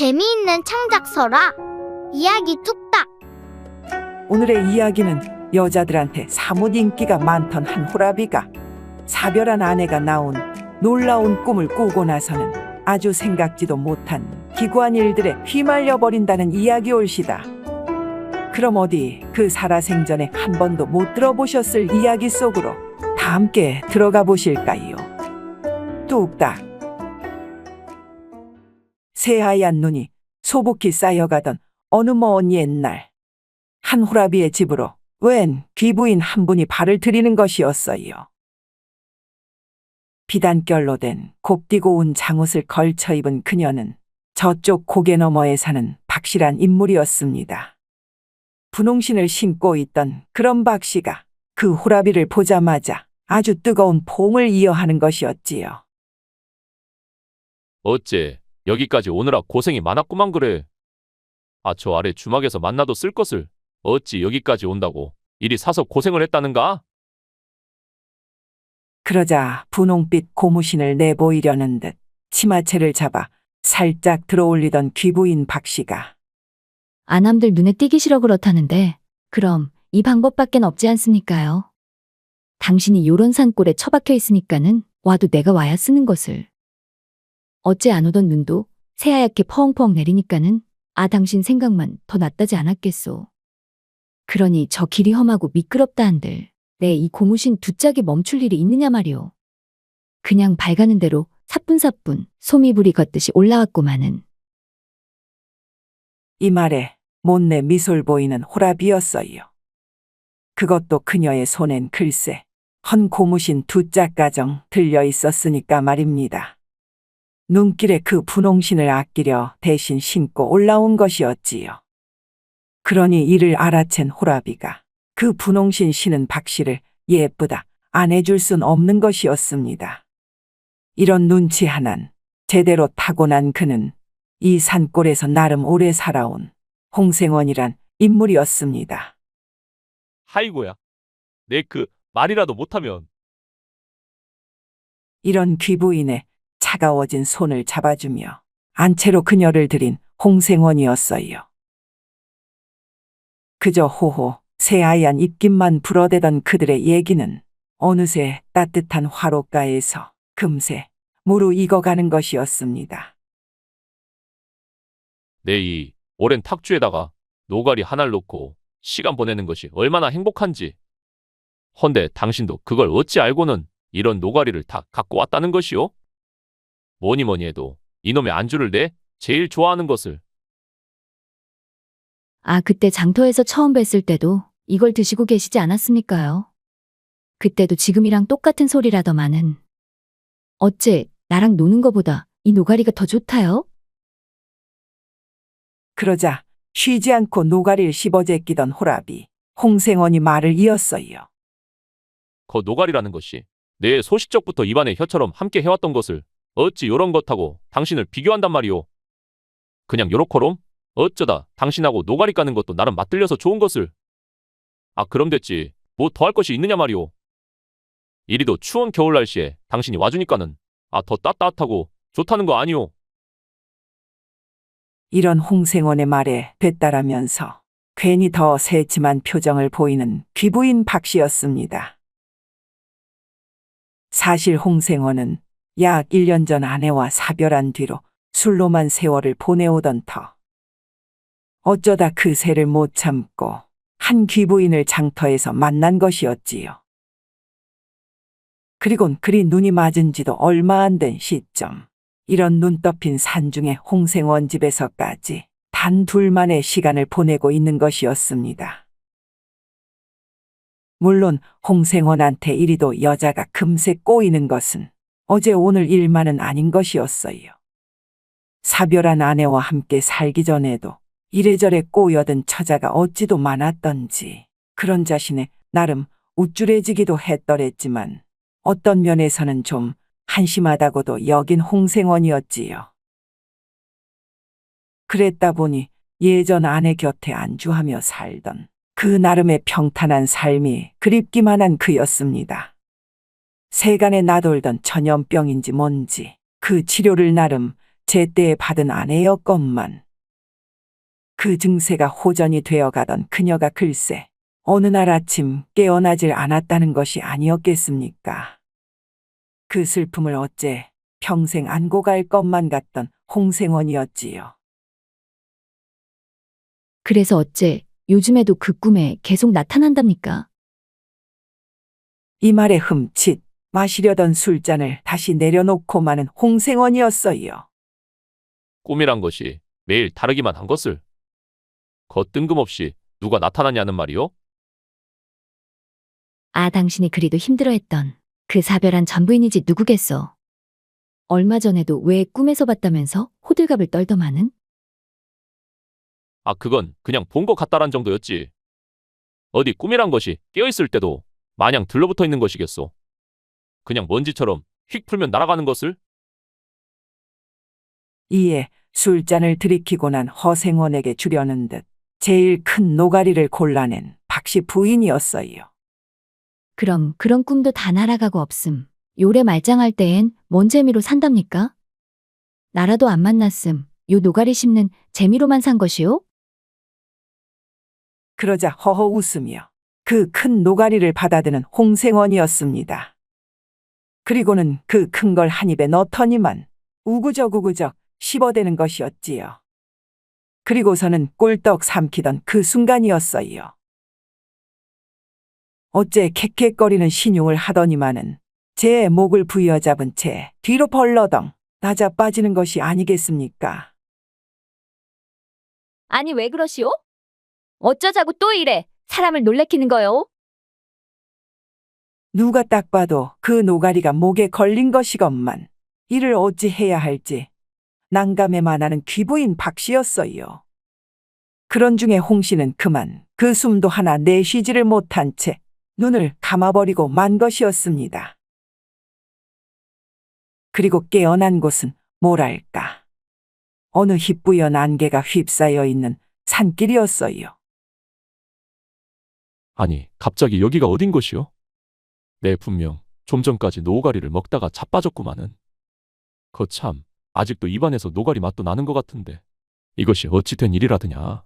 재미있는 창작서라. 이야기 뚝딱. 오늘의 이야기는 여자들한테 사뭇 인기가 많던 한 호라비가 사별한 아내가 낳은 놀라운 꿈을 꾸고 나서는 아주 생각지도 못한 기구한 일들에 휘말려 버린다는 이야기올시다. 그럼 어디 그 살아생전에 한 번도 못 들어보셨을 이야기 속으로 다 함께 들어가 보실까요? 뚝딱. 새하얀 눈이 소복히 쌓여가던 어느 먼 옛날, 한 호라비의 집으로 웬 귀부인 한 분이 발을 들이는 것이었어요. 비단결로 된 곱디고 운 장옷을 걸쳐 입은 그녀는 저쪽 고개 너머에 사는 박씨란 인물이었습니다. 분홍신을 신고 있던 그런 박씨가 그 호라비를 보자마자 아주 뜨거운 포옹을 이어하는 것이었지요. 어째 여기까지 오느라 고생이 많았구만 그래. 저 아래 주막에서 만나도 쓸 것을 어찌 여기까지 온다고 이리 사서 고생을 했다는가? 그러자 분홍빛 고무신을 내보이려는 듯 치마채를 잡아 살짝 들어올리던 귀부인 박씨가 아남들 눈에 띄기 싫어 그렇다는데 그럼 이 방법밖엔 없지 않습니까요? 당신이 요런 산골에 처박혀 있으니까는 와도 내가 와야 쓰는 것을. 어째 안 오던 눈도 새하얗게 펑펑 내리니까는 당신 생각만 더 낫다지 않았겠소. 그러니 저 길이 험하고 미끄럽다 한들 내 이 고무신 두 짝이 멈출 일이 있느냐 말이오. 그냥 발 가는 대로 사뿐사뿐 소미불이 걷듯이 올라왔고마는. 이 말에 못내 미솔 보이는 호라비였어요. 그것도 그녀의 손엔 글쎄 헌 고무신 두 짝가정 들려 있었으니까 말입니다. 눈길에 그 분홍신을 아끼려 대신 신고 올라온 것이었지요. 그러니 이를 알아챈 호라비가 그 분홍신 신은 박씨를 예쁘다 안 해줄 순 없는 것이었습니다. 이런 눈치 하나는 제대로 타고난 그는 이 산골에서 나름 오래 살아온 홍생원이란 인물이었습니다. 아이고야. 내 그 말이라도 못하면. 이런 귀부인의 차가워진 손을 잡아주며 안채로 그녀를 들인 홍생원이었어요. 그저 호호 새하얀 입김만 불어대던 그들의 얘기는 어느새 따뜻한 화롯가에서 금세 무르익어가는 것이었습니다. 내 이 오랜 탁주에다가 노가리 하나를 놓고 시간 보내는 것이 얼마나 행복한지. 헌데 당신도 그걸 어찌 알고는 이런 노가리를 다 갖고 왔다는 것이오? 뭐니 뭐니 해도 이놈의 안주를 내 제일 좋아하는 것을. 그때 장터에서 처음 뵀을 때도 이걸 드시고 계시지 않았습니까요? 그때도 지금이랑 똑같은 소리라더만은. 어째 나랑 노는 거보다 이 노가리가 더 좋다요? 그러자 쉬지 않고 노가리를 씹어제끼던 호라비 홍생원이 말을 이었어요. 거 노가리라는 것이 내 소시적부터 입안에 혀처럼 함께 해왔던 것을 어찌 요런 것하고 당신을 비교한단 말이오. 그냥 요렇거롬? 어쩌다 당신하고 노가리 까는 것도 나름 맞들려서 좋은 것을. 그럼 됐지. 뭐 더 할 것이 있느냐 말이오. 이리도 추운 겨울 날씨에 당신이 와주니까는 더 따뜻하고 좋다는 거 아니오. 이런 홍생원의 말에 되따라면서 괜히 더 새침한 표정을 보이는 귀부인 박씨였습니다. 사실 홍생원은 약 1년 전 아내와 사별한 뒤로 술로만 세월을 보내오던 터. 어쩌다 그 새를 못 참고 한 귀부인을 장터에서 만난 것이었지요. 그리곤 그리 눈이 맞은 지도 얼마 안 된 시점, 이런 눈 덮인 산중의 홍생원 집에서까지 단 둘만의 시간을 보내고 있는 것이었습니다. 물론 홍생원한테 이리도 여자가 금세 꼬이는 것은 어제 오늘 일만은 아닌 것이었어요. 사별한 아내와 함께 살기 전에도 이래저래 꼬여든 처자가 어찌도 많았던지 그런 자신에 나름 우쭐해지기도 했더랬지만 어떤 면에서는 좀 한심하다고도 여긴 홍생원이었지요. 그랬다 보니 예전 아내 곁에 안주하며 살던 그 나름의 평탄한 삶이 그립기만 한 그였습니다. 세간에 나돌던 전염병인지 뭔지 그 치료를 나름 제때에 받은 아내였건만 그 증세가 호전이 되어가던 그녀가 글쎄 어느 날 아침 깨어나질 않았다는 것이 아니었겠습니까? 그 슬픔을 어째 평생 안고 갈 것만 같던 홍생원이었지요. 그래서 어째 요즘에도 그 꿈에 계속 나타난답니까? 이 말에 흠칫 마시려던 술잔을 다시 내려놓고 마는 홍생원이었어요. 꿈이란 것이 매일 다르기만 한 것을 뜬금없이 누가 나타나냐는 말이요? 아, 당신이 그리도 힘들어했던 그 사별한 전부인이지 누구겠소? 얼마 전에도 왜 꿈에서 봤다면서 호들갑을 떨더마는? 아, 그건 그냥 본 것 같다란 정도였지. 어디 꿈이란 것이 깨어있을 때도 마냥 들러붙어 있는 것이겠소. 그냥 먼지처럼 휙 풀면 날아가는 것을? 이에 술잔을 들이키고 난 허생원에게 주려는 듯 제일 큰 노가리를 골라낸 박씨 부인이었어요. 그럼 그런 꿈도 다 날아가고 없음. 요래 말짱할 때엔 뭔 재미로 산답니까? 나라도 안 만났음. 요 노가리 씹는 재미로만 산 것이요? 그러자 허허 웃으며 그 큰 노가리를 받아드는 홍생원이었습니다. 그리고는 그 큰 걸 한 입에 넣더니만 우구적 씹어대는 것이었지요. 그리고서는 꼴떡 삼키던 그 순간이었어요. 어째 캑캑거리는 신용을 하더니만은 제 목을 부여잡은 채 뒤로 벌러덩 낮아 빠지는 것이 아니겠습니까? 아니 왜 그러시오? 어쩌자고 또 이래 사람을 놀래키는 거요? 누가 딱 봐도 그 노가리가 목에 걸린 것이건만 이를 어찌 해야 할지 난감해만 하는 귀부인 박씨였어요. 그런 중에 홍씨는 그만 그 숨도 하나 내쉬지를 못한 채 눈을 감아버리고 만 것이었습니다. 그리고 깨어난 곳은 뭐랄까 어느 희뿌연 안개가 휩싸여 있는 산길이었어요. 아니, 갑자기 여기가 어딘 것이요? 내 분명 좀 전까지 노가리를 먹다가 자빠졌구마는. 거참, 아직도 입안에서 노가리 맛도 나는 것 같은데 이것이 어찌 된 일이라드냐.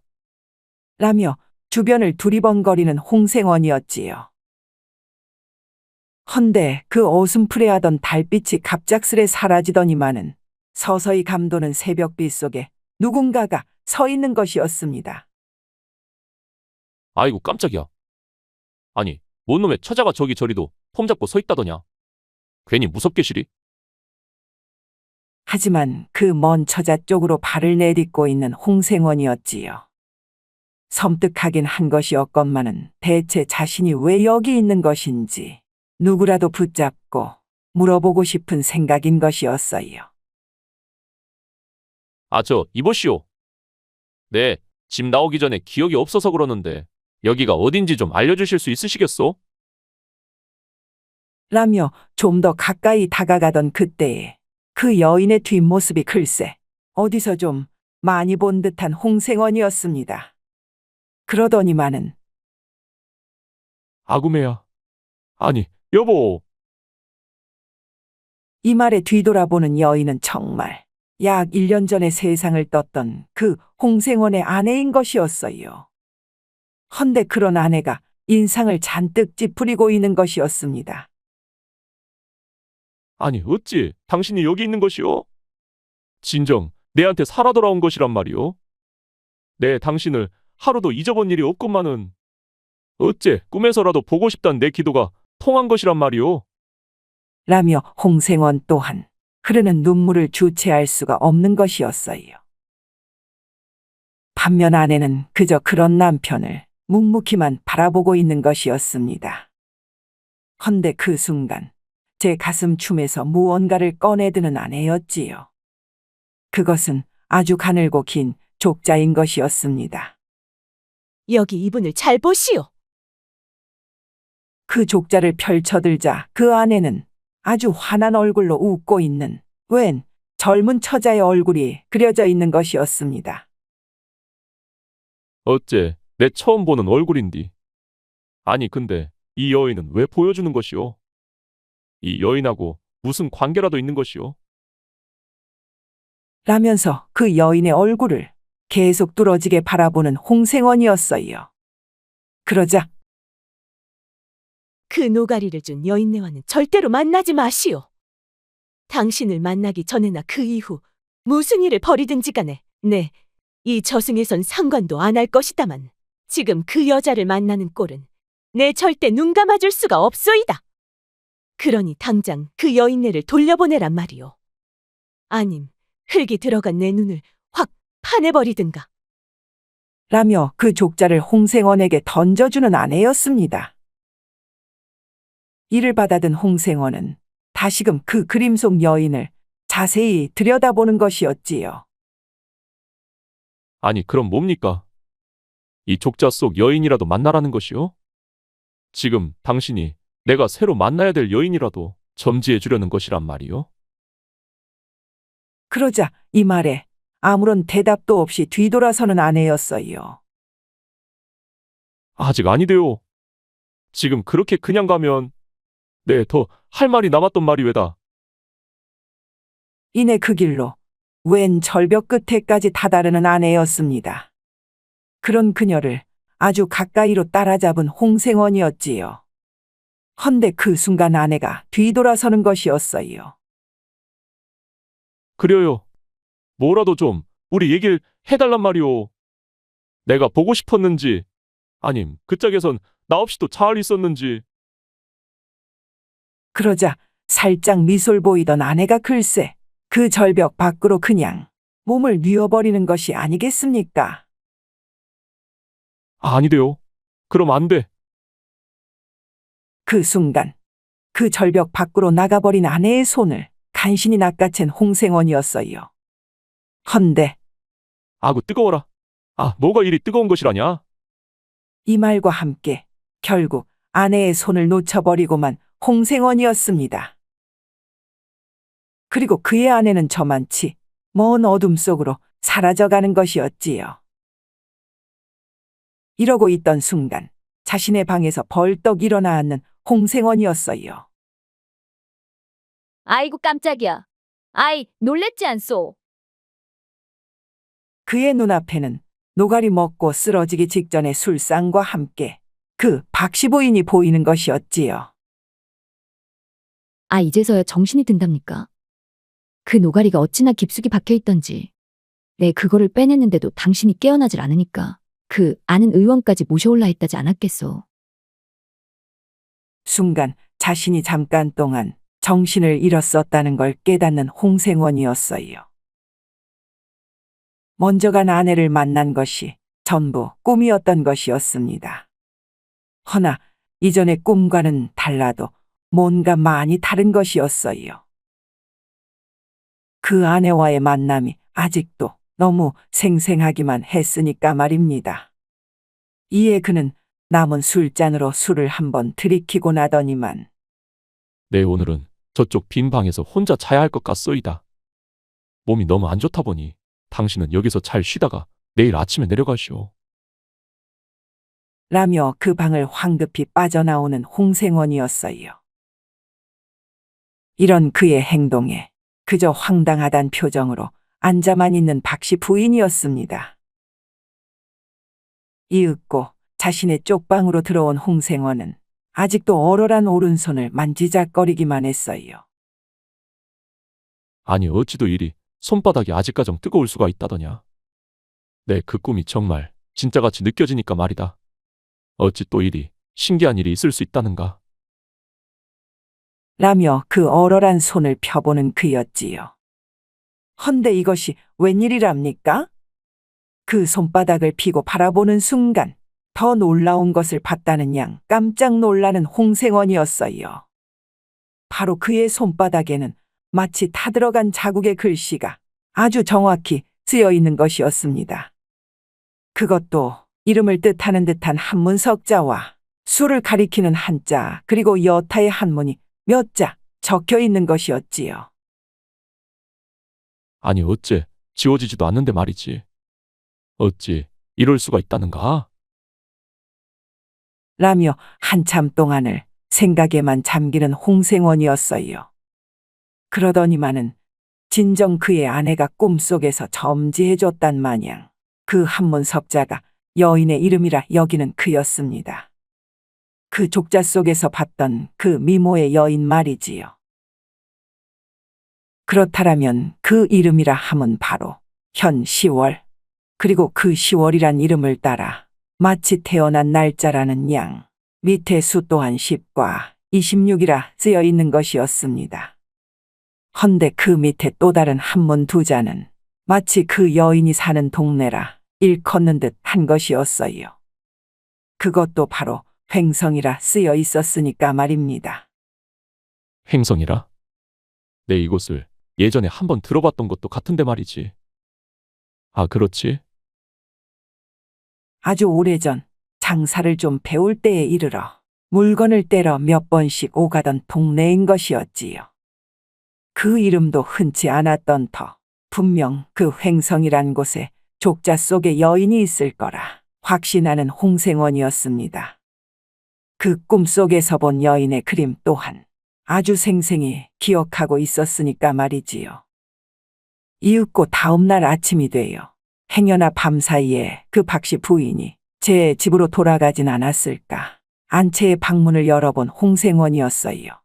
라며 주변을 두리번거리는 홍생원이었지요. 헌데 그 어슴푸레하던 달빛이 갑작스레 사라지더니만은 서서히 감도는 새벽빛 속에 누군가가 서 있는 것이었습니다. 아이고 깜짝이야. 아니, 뭔 놈의 처자가 저기 저리도 폼 잡고 서 있다더냐. 괜히 무섭게 시리. 하지만 그 먼 처자 쪽으로 발을 내딛고 있는 홍생원이었지요. 섬뜩하긴 한 것이었건만은 대체 자신이 왜 여기 있는 것인지 누구라도 붙잡고 물어보고 싶은 생각인 것이었어요. 아, 이보시오. 네, 집 나오기 전에 기억이 없어서 그러는데 여기가 어딘지 좀 알려주실 수 있으시겠소? 라며 좀 더 가까이 다가가던 그때에 그 여인의 뒷모습이 글쎄 어디서 좀 많이 본 듯한 홍생원이었습니다. 그러더니만은 아구매야. 아니, 여보. 이 말에 뒤돌아보는 여인은 정말 약 1년 전에 세상을 떴던 그 홍생원의 아내인 것이었어요. 헌데 그런 아내가 인상을 잔뜩 찌푸리고 있는 것이었습니다. 아니, 어찌 당신이 여기 있는 것이오? 진정 내한테 살아 돌아온 것이란 말이오. 내 당신을 하루도 잊어본 일이 없건만은 어째 꿈에서라도 보고 싶단 내 기도가 통한 것이란 말이오. 라며 홍생원 또한 흐르는 눈물을 주체할 수가 없는 것이었어요. 반면 아내는 그저 그런 남편을 묵묵히만 바라보고 있는 것이었습니다. 헌데 그 순간 제 가슴 춤에서 무언가를 꺼내드는 아내였지요. 그것은 아주 가늘고 긴 족자인 것이었습니다. 여기 이분을 잘 보시오. 그 족자를 펼쳐들자 그 안에는 아주 환한 얼굴로 웃고 있는 웬 젊은 처자의 얼굴이 그려져 있는 것이었습니다. 어째 내 처음 보는 얼굴인디. 아니, 근데 이 여인은 왜 보여주는 것이오? 이 여인하고 무슨 관계라도 있는 것이오? 라면서 그 여인의 얼굴을 계속 뚫어지게 바라보는 홍생원이었어요. 그러자 그 노가리를 준 여인네와는 절대로 만나지 마시오. 당신을 만나기 전에나 그 이후 무슨 일을 벌이든지 간에 이 저승에선 상관도 안 할 것이다만 지금 그 여자를 만나는 꼴은 내 절대 눈 감아줄 수가 없소이다. 그러니 당장 그 여인네를 돌려보내란 말이오. 아님 흙이 들어간 내 눈을 확 파내버리든가. 라며 그 족자를 홍생원에게 던져주는 아내였습니다. 이를 받아든 홍생원은 다시금 그 그림 속 여인을 자세히 들여다보는 것이었지요. 아니, 그럼 뭡니까? 이 족자 속 여인이라도 만나라는 것이요? 지금 당신이 내가 새로 만나야 될 여인이라도 점지해 주려는 것이란 말이요? 그러자 이 말에 아무런 대답도 없이 뒤돌아서는 아내였어요. 아직 아니대요. 지금 그렇게 그냥 가면 더 할 말이 남았던 말이 왜다. 이내 그 길로 웬 절벽 끝에까지 다다르는 아내였습니다. 그런 그녀를 아주 가까이로 따라잡은 홍생원이었지요. 헌데 그 순간 아내가 뒤돌아서는 것이었어요. 그려요. 뭐라도 좀 우리 얘기를 해달란 말이오. 내가 보고 싶었는지 아님 그 짝에선 나 없이도 잘 있었는지. 그러자 살짝 미솔 보이던 아내가 글쎄 그 절벽 밖으로 그냥 몸을 뉘어버리는 것이 아니겠습니까? 아니대요. 그럼 안 돼. 그 순간 그 절벽 밖으로 나가버린 아내의 손을 간신히 낚아챈 홍생원이었어요. 헌데 아구 뜨거워라. 뭐가 이리 뜨거운 것이라냐? 이 말과 함께 결국 아내의 손을 놓쳐버리고만 홍생원이었습니다. 그리고 그의 아내는 저만치 먼 어둠 속으로 사라져가는 것이었지요. 이러고 있던 순간 자신의 방에서 벌떡 일어나 앉는 홍생원이었어요. 아이고 깜짝이야. 아이, 놀랬지 않소? 그의 눈앞에는 노가리 먹고 쓰러지기 직전의 술상과 함께 그 박씨 부인이 보이는 것이었지요. 이제서야 정신이 든답니까? 그 노가리가 어찌나 깊숙이 박혀있던지. 내 그거를 빼냈는데도 당신이 깨어나질 않으니까 그 아는 의원까지 모셔올라 했다지 않았겠소. 순간 자신이 잠깐 동안 정신을 잃었었다는 걸 깨닫는 홍생원이었어요. 먼저 간 아내를 만난 것이 전부 꿈이었던 것이었습니다. 허나 이전의 꿈과는 달라도 뭔가 많이 다른 것이었어요. 그 아내와의 만남이 아직도 너무 생생하기만 했으니까 말입니다. 이에 그는 남은 술잔으로 술을 한번 들이키고 나더니만 오늘은 저쪽 빈 방에서 혼자 자야 할 것 같소이다. 몸이 너무 안 좋다 보니 당신은 여기서 잘 쉬다가 내일 아침에 내려가시오. 라며 그 방을 황급히 빠져나오는 홍생원이었어요. 이런 그의 행동에 그저 황당하단 표정으로 앉아만 있는 박씨 부인이었습니다. 이윽고 자신의 쪽방으로 들어온 홍생원은 아직도 얼얼한 오른손을 만지작거리기만 했어요. 아니 어찌도 이리 손바닥이 아직까정 뜨거울 수가 있다더냐. 내 그 꿈이 정말 진짜같이 느껴지니까 말이다. 어찌 또 이리 신기한 일이 있을 수 있다는가. 라며 그 얼얼한 손을 펴보는 그였지요. 헌데 이것이 웬일이랍니까? 그 손바닥을 피고 바라보는 순간 더 놀라운 것을 봤다는 양 깜짝 놀라는 홍생원이었어요. 바로 그의 손바닥에는 마치 타들어간 자국의 글씨가 아주 정확히 쓰여 있는 것이었습니다. 그것도 이름을 뜻하는 듯한 한문 석자와 수를 가리키는 한자 그리고 여타의 한문이 몇 자 적혀 있는 것이었지요. 아니 어째 지워지지도 않는데 말이지. 어찌 이럴 수가 있다는가? 라며 한참 동안을 생각에만 잠기는 홍생원이었어요. 그러더니만은 진정 그의 아내가 꿈속에서 점지해줬단 마냥 그 한문 석자가 여인의 이름이라 여기는 그였습니다. 그 족자 속에서 봤던 그 미모의 여인 말이지요. 그렇다라면 그 이름이라 함은 바로 현 10월, 그리고 그 10월이란 이름을 따라 마치 태어난 날짜라는 양 밑에 수 또한 10과 26이라 쓰여 있는 것이었습니다. 헌데 그 밑에 또 다른 한문 두 자는 마치 그 여인이 사는 동네라 일컫는 듯 한 것이었어요. 그것도 바로 횡성이라 쓰여 있었으니까 말입니다. 횡성이라? 내 이곳을 예전에 한번 들어봤던 것도 같은데 말이지. 아, 그렇지. 아주 오래전 장사를 좀 배울 때에 이르러 물건을 떼러 몇 번씩 오가던 동네인 것이었지요. 그 이름도 흔치 않았던 터 분명 그 횡성이란 곳에 족자 속에 여인이 있을 거라 확신하는 홍생원이었습니다. 그 꿈속에서 본 여인의 그림 또한 아주 생생히 기억하고 있었으니까 말이지요. 이윽고 다음 날 아침이 되어 행여나 밤사이에 그 박씨 부인이 제 집으로 돌아가진 않았을까 안채의 방문을 열어본 홍생원이었어요.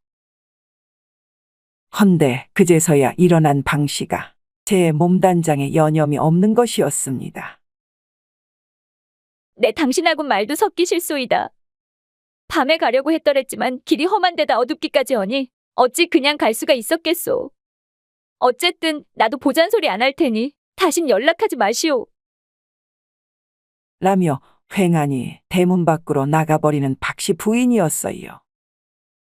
헌데 그제서야 일어난 방씨가 제 몸단장에 여념이 없는 것이었습니다. 내 당신하고 말도 섞기 싫소이다. 밤에 가려고 했더랬지만 길이 험한 데다 어둡기까지 하니 어찌 그냥 갈 수가 있었겠소. 어쨌든 나도 보잔소리 안 할 테니 다신 연락하지 마시오. 라며 횡하니 대문 밖으로 나가버리는 박씨 부인이었어요.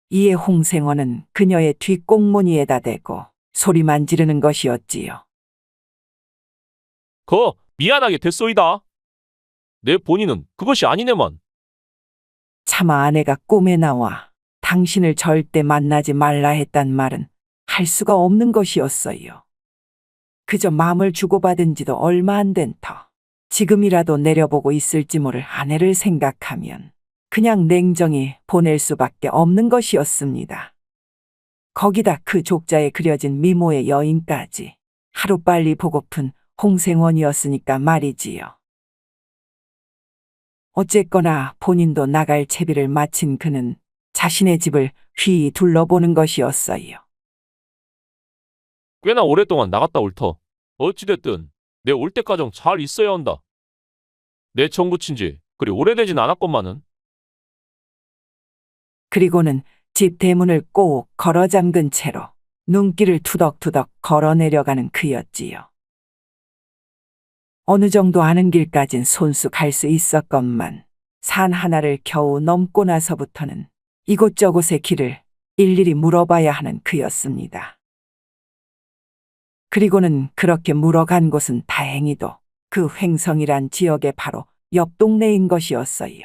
이에 홍생원은 그녀의 뒷꽁무니에다 대고 소리만 지르는 것이었지요. 미안하게 됐소이다. 내 본인은 그것이 아니네만. 차마 아내가 꿈에 나와 당신을 절대 만나지 말라 했단 말은 할 수가 없는 것이었어요. 그저 마음을 주고받은 지도 얼마 안 된 터 지금이라도 내려보고 있을지 모를 아내를 생각하면 그냥 냉정히 보낼 수밖에 없는 것이었습니다. 거기다 그 족자에 그려진 미모의 여인까지 하루빨리 보고픈 홍생원이었으니까 말이지요. 어쨌거나 본인도 나갈 채비를 마친 그는 자신의 집을 휘 둘러보는 것이었어요. 꽤나 오랫동안 나갔다 올 터. 어찌됐든 내 올 때까정 잘 있어야 한다. 내 청 붙인 지 그리 오래되진 않았건만은. 그리고는 집 대문을 꼭 걸어 잠근 채로 눈길을 투덕투덕 걸어 내려가는 그였지요. 어느 정도 아는 길까진 손수 갈 수 있었건만 산 하나를 겨우 넘고 나서부터는 이곳저곳의 길을 일일이 물어봐야 하는 그였습니다. 그리고는 그렇게 물어간 곳은 다행히도 그 횡성이란 지역의 바로 옆 동네인 것이었어요.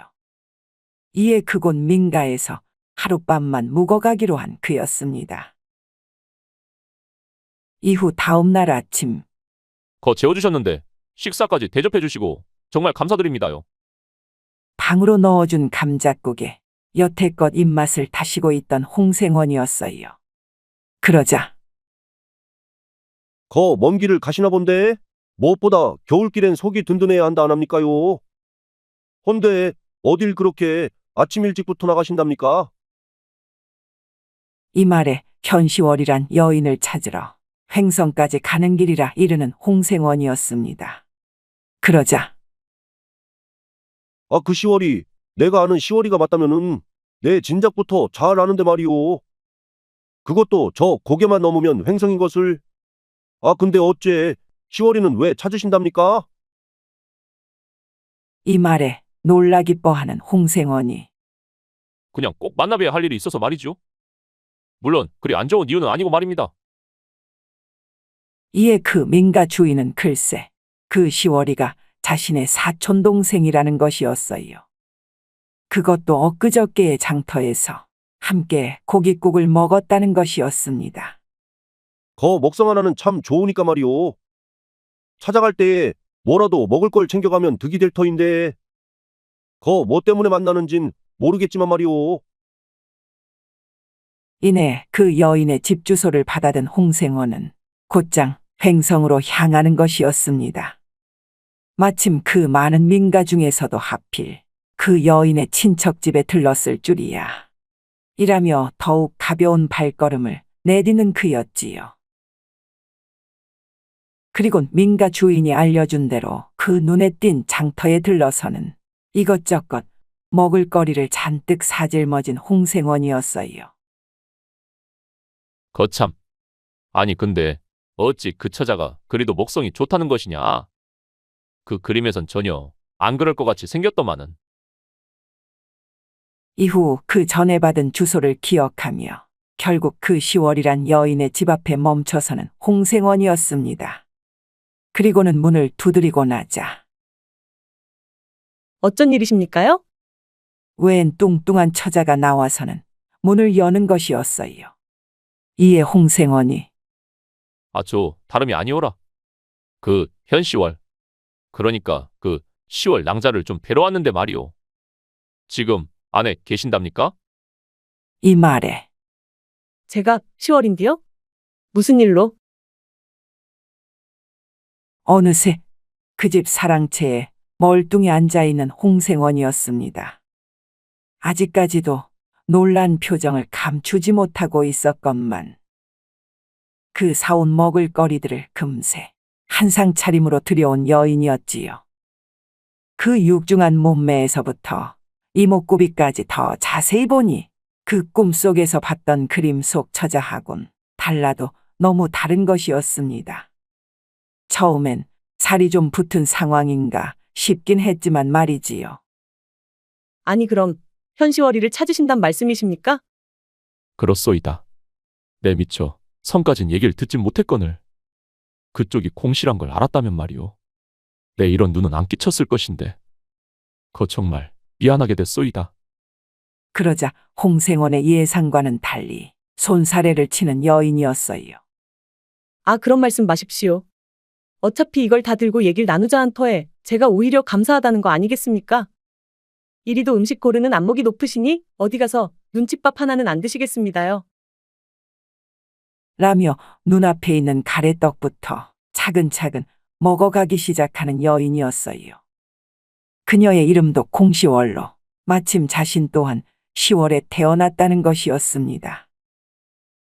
이에 그곳 민가에서 하룻밤만 묵어가기로 한 그였습니다. 이후 다음 날 아침 재워주셨는데 식사까지 대접해 주시고 정말 감사드립니다요. 방으로 넣어준 감잣국에 여태껏 입맛을 다시고 있던 홍생원이었어요. 그러자 먼 길을 가시나 본데 무엇보다 겨울길엔 속이 든든해야 한다 안 합니까요? 헌데 어딜 그렇게 아침 일찍부터 나가신답니까? 이 말에 현시월이란 여인을 찾으러 횡성까지 가는 길이라 이르는 홍생원이었습니다. 그러자 그 10월이 내가 아는 10월이가 맞다면은 내 진작부터 잘 아는데 말이오. 그것도 저 고개만 넘으면 횡성인 것을. 근데 어째 10월이는 왜 찾으신답니까? 이 말에 놀라 기뻐하는 홍생원이 그냥 꼭 만나봐야 할 일이 있어서 말이죠. 물론 그리 안 좋은 이유는 아니고 말입니다. 이에 그 민가 주인은 글쎄 그 10월이가 자신의 사촌 동생이라는 것이었어요. 그것도 엊그저께의 장터에서 함께 고깃국을 먹었다는 것이었습니다. 먹성 하나는 참 좋으니까 말이오. 찾아갈 때에 뭐라도 먹을 걸 챙겨가면 득이 될 터인데 뭐 때문에 만나는진 모르겠지만 말이오. 이내 그 여인의 집 주소를 받아든 홍생원은 곧장 횡성으로 향하는 것이었습니다. 마침 그 많은 민가 중에서도 하필 그 여인의 친척집에 들렀을 줄이야. 이라며 더욱 가벼운 발걸음을 내디는 그였지요. 그리곤 민가 주인이 알려준 대로 그 눈에 띈 장터에 들러서는 이것저것 먹을거리를 잔뜩 사질머진 홍생원이었어요. 거참. 아니 근데 어찌 그 처자가 그리도 목성이 좋다는 것이냐? 그 그림에선 전혀 안 그럴 것 같이 생겼더만은. 이후 그 전에 받은 주소를 기억하며 결국 그 10월이란 여인의 집 앞에 멈춰서는 홍생원이었습니다. 그리고는 문을 두드리고 나자 어쩐 일이십니까요? 웬 뚱뚱한 처자가 나와서는 문을 여는 것이었어요. 이에 홍생원이 저 다름이 아니오라. 그 현 10월. 그러니까 그 10월 낭자를 좀 뵈러 왔는데 말이오. 지금 안에 계신답니까? 이 말에 제가 10월인데요? 무슨 일로? 어느새 그 집 사랑채에 멀뚱히 앉아있는 홍생원이었습니다. 아직까지도 놀란 표정을 감추지 못하고 있었건만 그 사온 먹을거리들을 금세 한상 차림으로 들여온 여인이었지요. 그 육중한 몸매에서부터 이목구비까지 더 자세히 보니 그 꿈속에서 봤던 그림 속 처자하곤 달라도 너무 다른 것이었습니다. 처음엔 살이 좀 붙은 상황인가 싶긴 했지만 말이지요. 아니 그럼 현시월이를 찾으신단 말씀이십니까? 그렇소이다. 내 미처 성까진 얘기를 듣진 못했거늘. 그쪽이 공실한 걸 알았다면 말이오. 내 이런 눈은 안 끼쳤을 것인데. 거 정말 미안하게 됐소이다. 그러자 홍생원의 예상과는 달리 손사래를 치는 여인이었어요. 아 그런 말씀 마십시오. 어차피 이걸 다 들고 얘기를 나누자 한 터에 제가 오히려 감사하다는 거 아니겠습니까? 이리도 음식 고르는 안목이 높으시니 어디 가서 눈칫밥 하나는 안 드시겠습니다요. 라며 눈앞에 있는 가래떡부터 차근차근 먹어가기 시작하는 여인이었어요. 그녀의 이름도 공시월로 마침 자신 또한 10월에 태어났다는 것이었습니다.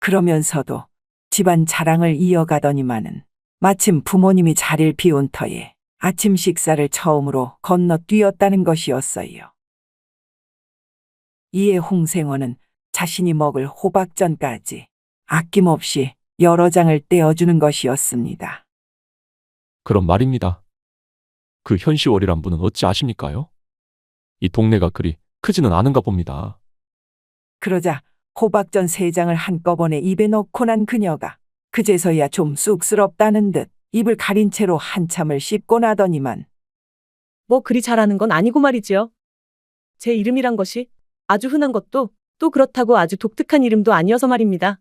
그러면서도 집안 자랑을 이어가더니만은 마침 부모님이 자리를 비운 터에 아침 식사를 처음으로 건너뛰었다는 것이었어요. 이에 홍생원은 자신이 먹을 호박전까지 아낌없이 여러 장을 떼어주는 것이었습니다. 그럼 말입니다. 그 현시월이란 분은 어찌 아십니까요? 이 동네가 그리 크지는 않은가 봅니다. 그러자 호박전 3장을 한꺼번에 입에 넣고 난 그녀가 그제서야 좀 쑥스럽다는 듯 입을 가린 채로 한참을 씹고 나더니만 뭐 그리 잘하는 건 아니고 말이지요. 제 이름이란 것이 아주 흔한 것도 또 그렇다고 아주 독특한 이름도 아니어서 말입니다.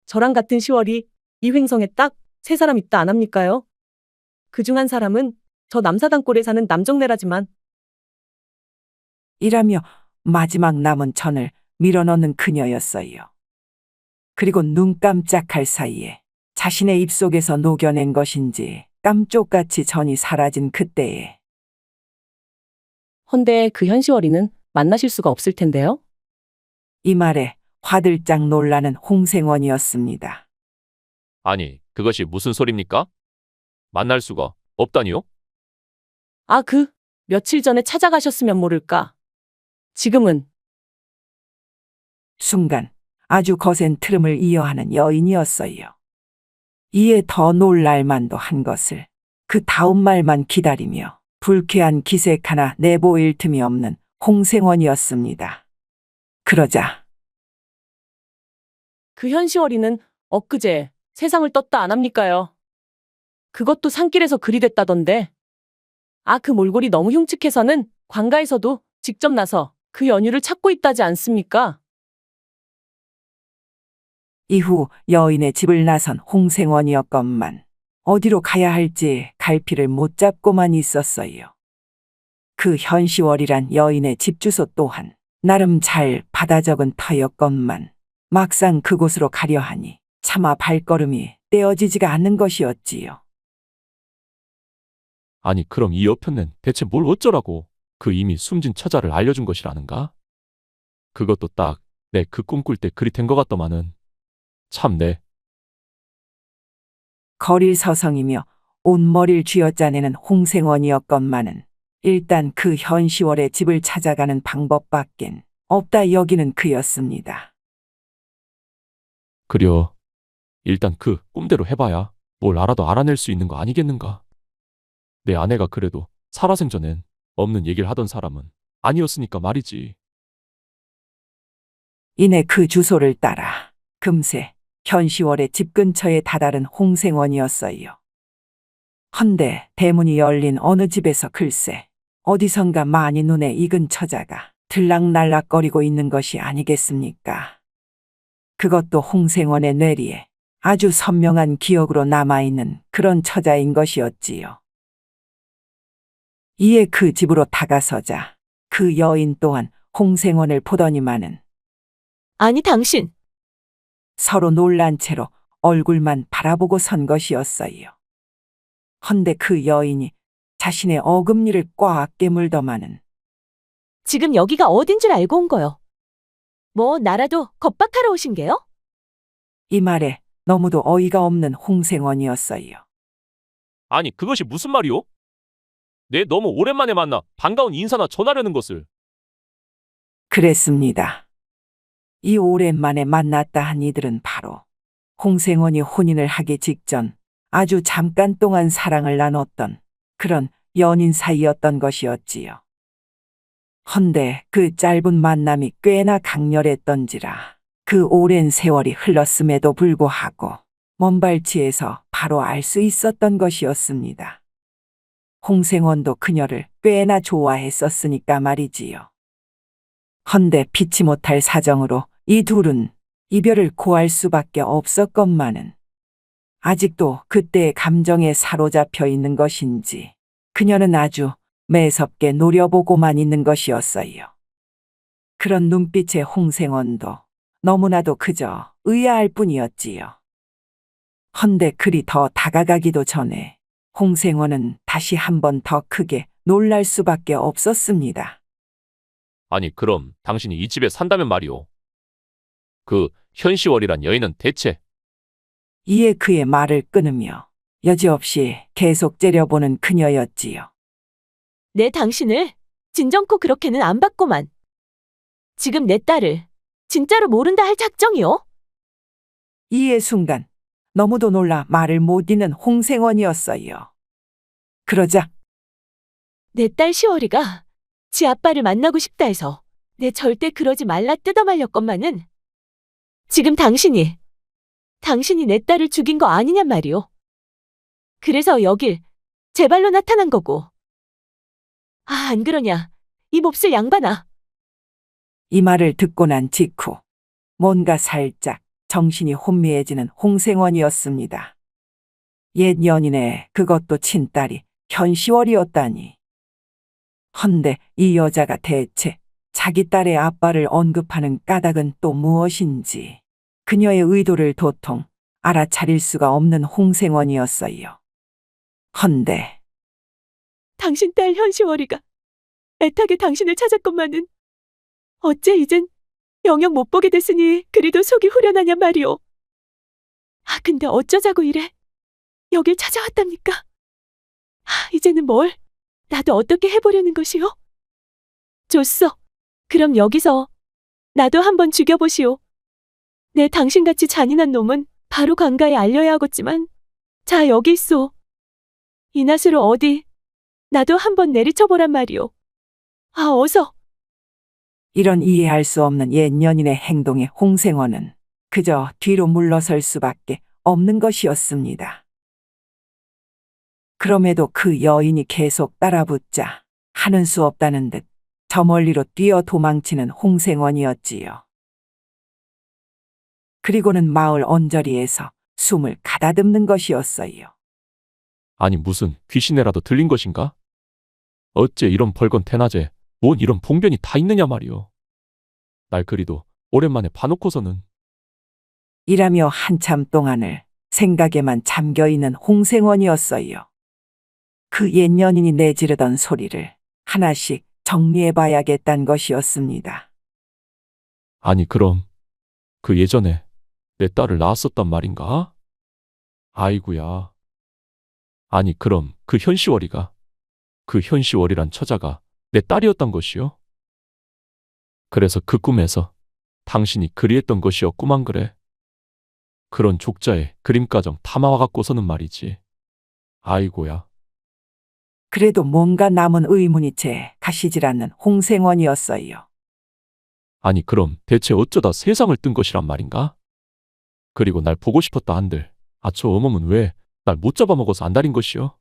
저랑 같은 10월이 이 횡성에 딱 3사람 있다 안 합니까요? 그중 한 사람은 저 남사당골에 사는 남정네라지만 이라며 마지막 남은 전을 밀어넣는 그녀였어요. 그리고 눈 깜짝할 사이에 자신의 입속에서 녹여낸 것인지 깜쪽같이 전이 사라진 그때에 헌데 그 현시월이는 만나실 수가 없을 텐데요. 이 말에 화들짝 놀라는 홍생원이었습니다. 아니, 그것이 무슨 소립니까? 만날 수가 없다니요? 아 며칠 전에 찾아가셨으면 모를까. 지금은 순간 아주 거센 트름을 이어하는 여인이었어요. 이에 더 놀랄만도 한 것을 그 다음 말만 기다리며 불쾌한 기색 하나 내보일 틈이 없는 홍생원이었습니다. 그러자 그 현시월이는 엊그제 세상을 떴다 안 합니까요? 그것도 산길에서 그리 됐다던데. 아 그 몰골이 너무 흉측해서는 관가에서도 직접 나서 그 연유를 찾고 있다지 않습니까? 이후 여인의 집을 나선 홍생원이었건만 어디로 가야 할지 갈피를 못 잡고만 있었어요. 그 현시월이란 여인의 집 주소 또한 나름 잘 받아 적은 터였건만 막상 그곳으로 가려 하니 차마 발걸음이 떼어지지가 않는 것이었지요. 아니 그럼 이 여편네는 대체 뭘 어쩌라고 그 이미 숨진 처자를 알려준 것이라는가? 그것도 딱 내 그 꿈꿀 때 그리 된 것 같더만은. 참내. 거릴 서성이며 온머리를 쥐어짜내는 홍생원이었건만은 일단 그 현시월의 집을 찾아가는 방법밖엔 없다 여기는 그였습니다. 그려. 일단 그 꿈대로 해봐야 뭘 알아도 알아낼 수 있는 거 아니겠는가? 내 아내가 그래도 살아생전엔 없는 얘기를 하던 사람은 아니었으니까 말이지. 이내 그 주소를 따라 금세 현시월의 집 근처에 다다른 홍생원이었어요. 헌데 대문이 열린 어느 집에서 글쎄 어디선가 많이 눈에 익은 처자가 들락날락거리고 있는 것이 아니겠습니까? 그것도 홍생원의 뇌리에 아주 선명한 기억으로 남아있는 그런 처자인 것이었지요. 이에 그 집으로 다가서자 그 여인 또한 홍생원을 보더니만은 아니 당신 서로 놀란 채로 얼굴만 바라보고 선 것이었어요. 헌데 그 여인이 자신의 어금니를 꽉 깨물더만은 지금 여기가 어딘 줄 알고 온 거요. 뭐 나라도 겁박하러 오신 게요? 이 말에 너무도 어이가 없는 홍생원이었어요. 아니 그것이 무슨 말이오? 내 너무 오랜만에 만나 반가운 인사나 전하려는 것을. 그랬습니다. 이 오랜만에 만났다 한 이들은 바로 홍생원이 혼인을 하기 직전 아주 잠깐 동안 사랑을 나눴던 그런 연인 사이였던 것이었지요. 헌데 그 짧은 만남이 꽤나 강렬했던지라 그 오랜 세월이 흘렀음에도 불구하고 먼발치에서 바로 알 수 있었던 것이었습니다. 홍생원도 그녀를 꽤나 좋아했었으니까 말이지요. 헌데 피치 못할 사정으로 이 둘은 이별을 고할 수밖에 없었건만은 아직도 그때의 감정에 사로잡혀 있는 것인지 그녀는 아주 매섭게 노려보고만 있는 것이었어요. 그런 눈빛의 홍생원도 너무나도 그저 의아할 뿐이었지요. 헌데 그리 더 다가가기도 전에 홍생원은 다시 한 번 더 크게 놀랄 수밖에 없었습니다. 아니 그럼 당신이 이 집에 산다면 말이오. 그 현시월이란 여인은 대체. 이에 그의 말을 끊으며 여지없이 계속 째려보는 그녀였지요. 내 당신을 진정코 그렇게는 안 봤고만. 지금 내 딸을 진짜로 모른다 할 작정이요? 이에 순간 너무도 놀라 말을 못 잇는 홍생원이었어요. 그러자 내 딸 시월이가 지 아빠를 만나고 싶다 해서 내 절대 그러지 말라 뜯어말렸건만은 지금 당신이 내 딸을 죽인 거 아니냔 말이오. 그래서 여길 제 발로 나타난 거고. 아, 안 그러냐. 이 몹쓸 양반아. 이 말을 듣고 난 직후 뭔가 살짝 정신이 혼미해지는 홍생원이었습니다. 옛 연인의 그것도 친딸이 현시월이었다니. 헌데 이 여자가 대체 자기 딸의 아빠를 언급하는 까닭은 또 무엇인지 그녀의 의도를 도통 알아차릴 수가 없는 홍생원이었어요. 헌데 당신 딸 현시월이가 애타게 당신을 찾았건만은 어째 이젠 영영 못 보게 됐으니 그리도 속이 후련하냔 말이오. 아, 근데 어쩌자고 이래. 여길 찾아왔답니까? 아, 이제는 뭘 나도 어떻게 해보려는 것이오? 좋소. 그럼 여기서 나도 한번 죽여보시오. 내 당신같이 잔인한 놈은 바로 강가에 알려야 하겠지만 자 여기 있소. 이낫으로 어디 나도 한번 내리쳐보란 말이오. 아, 어서. 이런 이해할 수 없는 옛 연인의 행동에 홍생원은 그저 뒤로 물러설 수밖에 없는 것이었습니다. 그럼에도 그 여인이 계속 따라붙자 하는 수 없다는 듯 저 멀리로 뛰어 도망치는 홍생원이었지요. 그리고는 마을 언저리에서 숨을 가다듬는 것이었어요. 아니 무슨 귀신에라도 들린 것인가? 어째 이런 벌건 태낮에 뭔 이런 봉변이 다 있느냐 말이오. 날 그리도 오랜만에 봐놓고서는. 이라며 한참 동안을 생각에만 잠겨 있는 홍생원이었어요. 그 옛 연인이 내지르던 소리를 하나씩 정리해 봐야겠다는 것이었습니다. 아니, 그럼 그 예전에 내 딸을 낳았었단 말인가? 아이구야. 아니, 그럼 그 현시월이가, 그 현시월이란 처자가 내 딸이었단 것이요? 그래서 그 꿈에서 당신이 그리했던 것이었구만 그래. 그런 족자의 그림가정 담아와 갖고서는 말이지. 아이고야. 그래도 뭔가 남은 의문이 채 가시질 않는 홍생원이었어요. 아니, 그럼 대체 어쩌다 세상을 뜬 것이란 말인가? 그리고 날 보고 싶었다 한들, 저 어멈은 왜 날 못 잡아먹어서 안달인 것이요?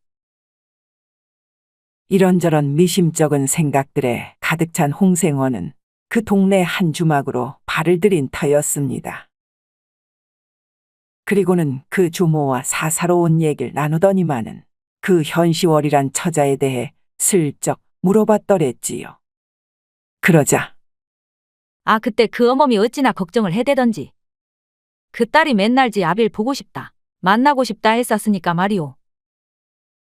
이런저런 미심쩍은 생각들에 가득 찬 홍생원은 그 동네 한 주막으로 발을 들인 터였습니다. 그리고는 그 주모와 사사로운 얘기를 나누더니만은 그 현시월이란 처자에 대해 슬쩍 물어봤더랬지요. 그러자 그때 그 어멈이 어찌나 걱정을 해대던지. 그 딸이 맨날 지 아빌 보고 싶다, 만나고 싶다 했었으니까 말이오.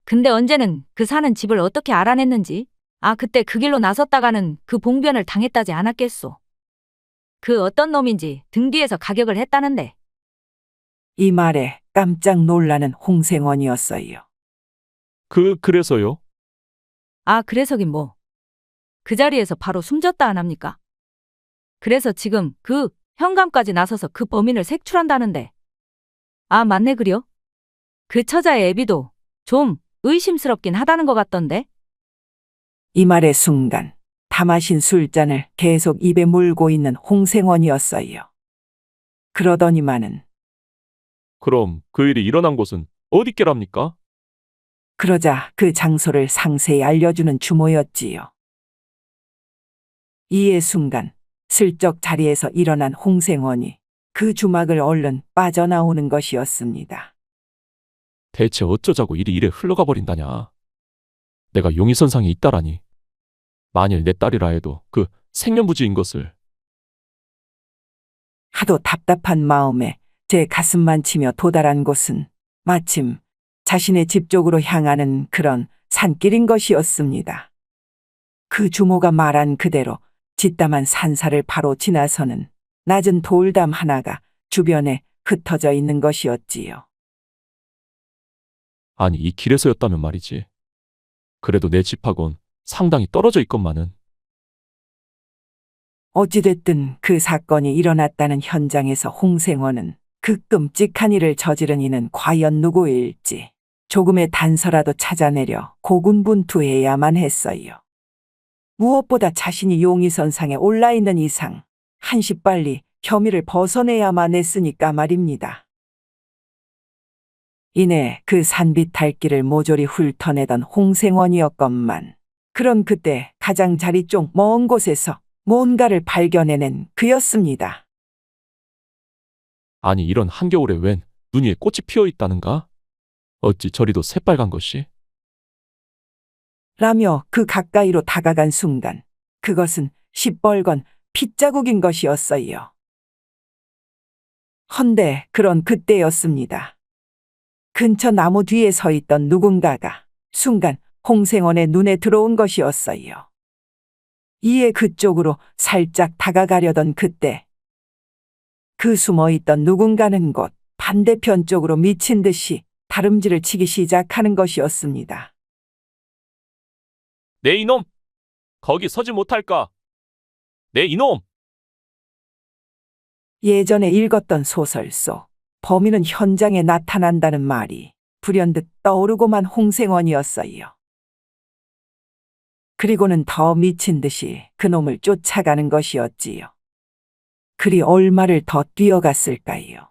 근데 언제는 그 사는 집을 어떻게 알아냈는지, 그때 그 길로 나섰다가는 그 봉변을 당했다지 않았겠소. 그 어떤 놈인지 등 뒤에서 가격을 했다는데. 이 말에 깜짝 놀라는 홍생원이었어요. 그래서요? 그래서긴 뭐. 그 자리에서 바로 숨졌다 안 합니까? 그래서 지금 그 현감까지 나서서 그 범인을 색출한다는데. 맞네 그려? 그 처자의 애비도 좀 의심스럽긴 하다는 것 같던데. 이 말의 순간 다 마신 술잔을 계속 입에 물고 있는 홍생원이었어요. 그러더니만은 그럼 그 일이 일어난 곳은 어디께랍니까? 그러자 그 장소를 상세히 알려주는 주모였지요. 이에 순간 슬쩍 자리에서 일어난 홍생원이 그 주막을 얼른 빠져나오는 것이었습니다. 대체 어쩌자고 일이 이래 흘러가 버린다냐. 내가 용의선상에 있다라니. 만일 내 딸이라 해도 그 생년부지인 것을. 하도 답답한 마음에 제 가슴만 치며 도달한 곳은 마침 자신의 집 쪽으로 향하는 그런 산길인 것이었습니다. 그 주모가 말한 그대로 짓담한 산사를 바로 지나서는 낮은 돌담 하나가 주변에 흩어져 있는 것이었지요. 아니, 이 길에서였다면 말이지. 그래도 내 집하고는 상당히 떨어져 있건만은. 어찌됐든 그 사건이 일어났다는 현장에서 홍생원은 그 끔찍한 일을 저지른 이는 과연 누구일지 조금의 단서라도 찾아내려 고군분투해야만 했어요. 무엇보다 자신이 용의선상에 올라있는 이상 한시빨리 혐의를 벗어내야만 했으니까 말입니다. 이내 그 산비탈길을 모조리 훑어내던 홍생원이었건만 그런 그때 가장 자리 쪽 먼 곳에서 뭔가를 발견해낸 그였습니다. 아니, 이런 한겨울에 웬 눈 위에 꽃이 피어 있다는가? 어찌 저리도 새빨간 것이? 라며 그 가까이로 다가간 순간 그것은 시뻘건 핏자국인 것이었어요. 헌데 그런 그때였습니다. 근처 나무 뒤에 서 있던 누군가가 순간 홍생원의 눈에 들어온 것이었어요. 이에 그쪽으로 살짝 다가가려던 그때 그 숨어있던 누군가는 곧 반대편 쪽으로 미친 듯이 다름질을 치기 시작하는 것이었습니다. 내 이놈! 거기 서지 못할까? 내 이놈! 예전에 읽었던 소설 속 범인은 현장에 나타난다는 말이 불현듯 떠오르고만 홍생원이었어요. 그리고는 더 미친 듯이 그놈을 쫓아가는 것이었지요. 그리 얼마를 더 뛰어갔을까요?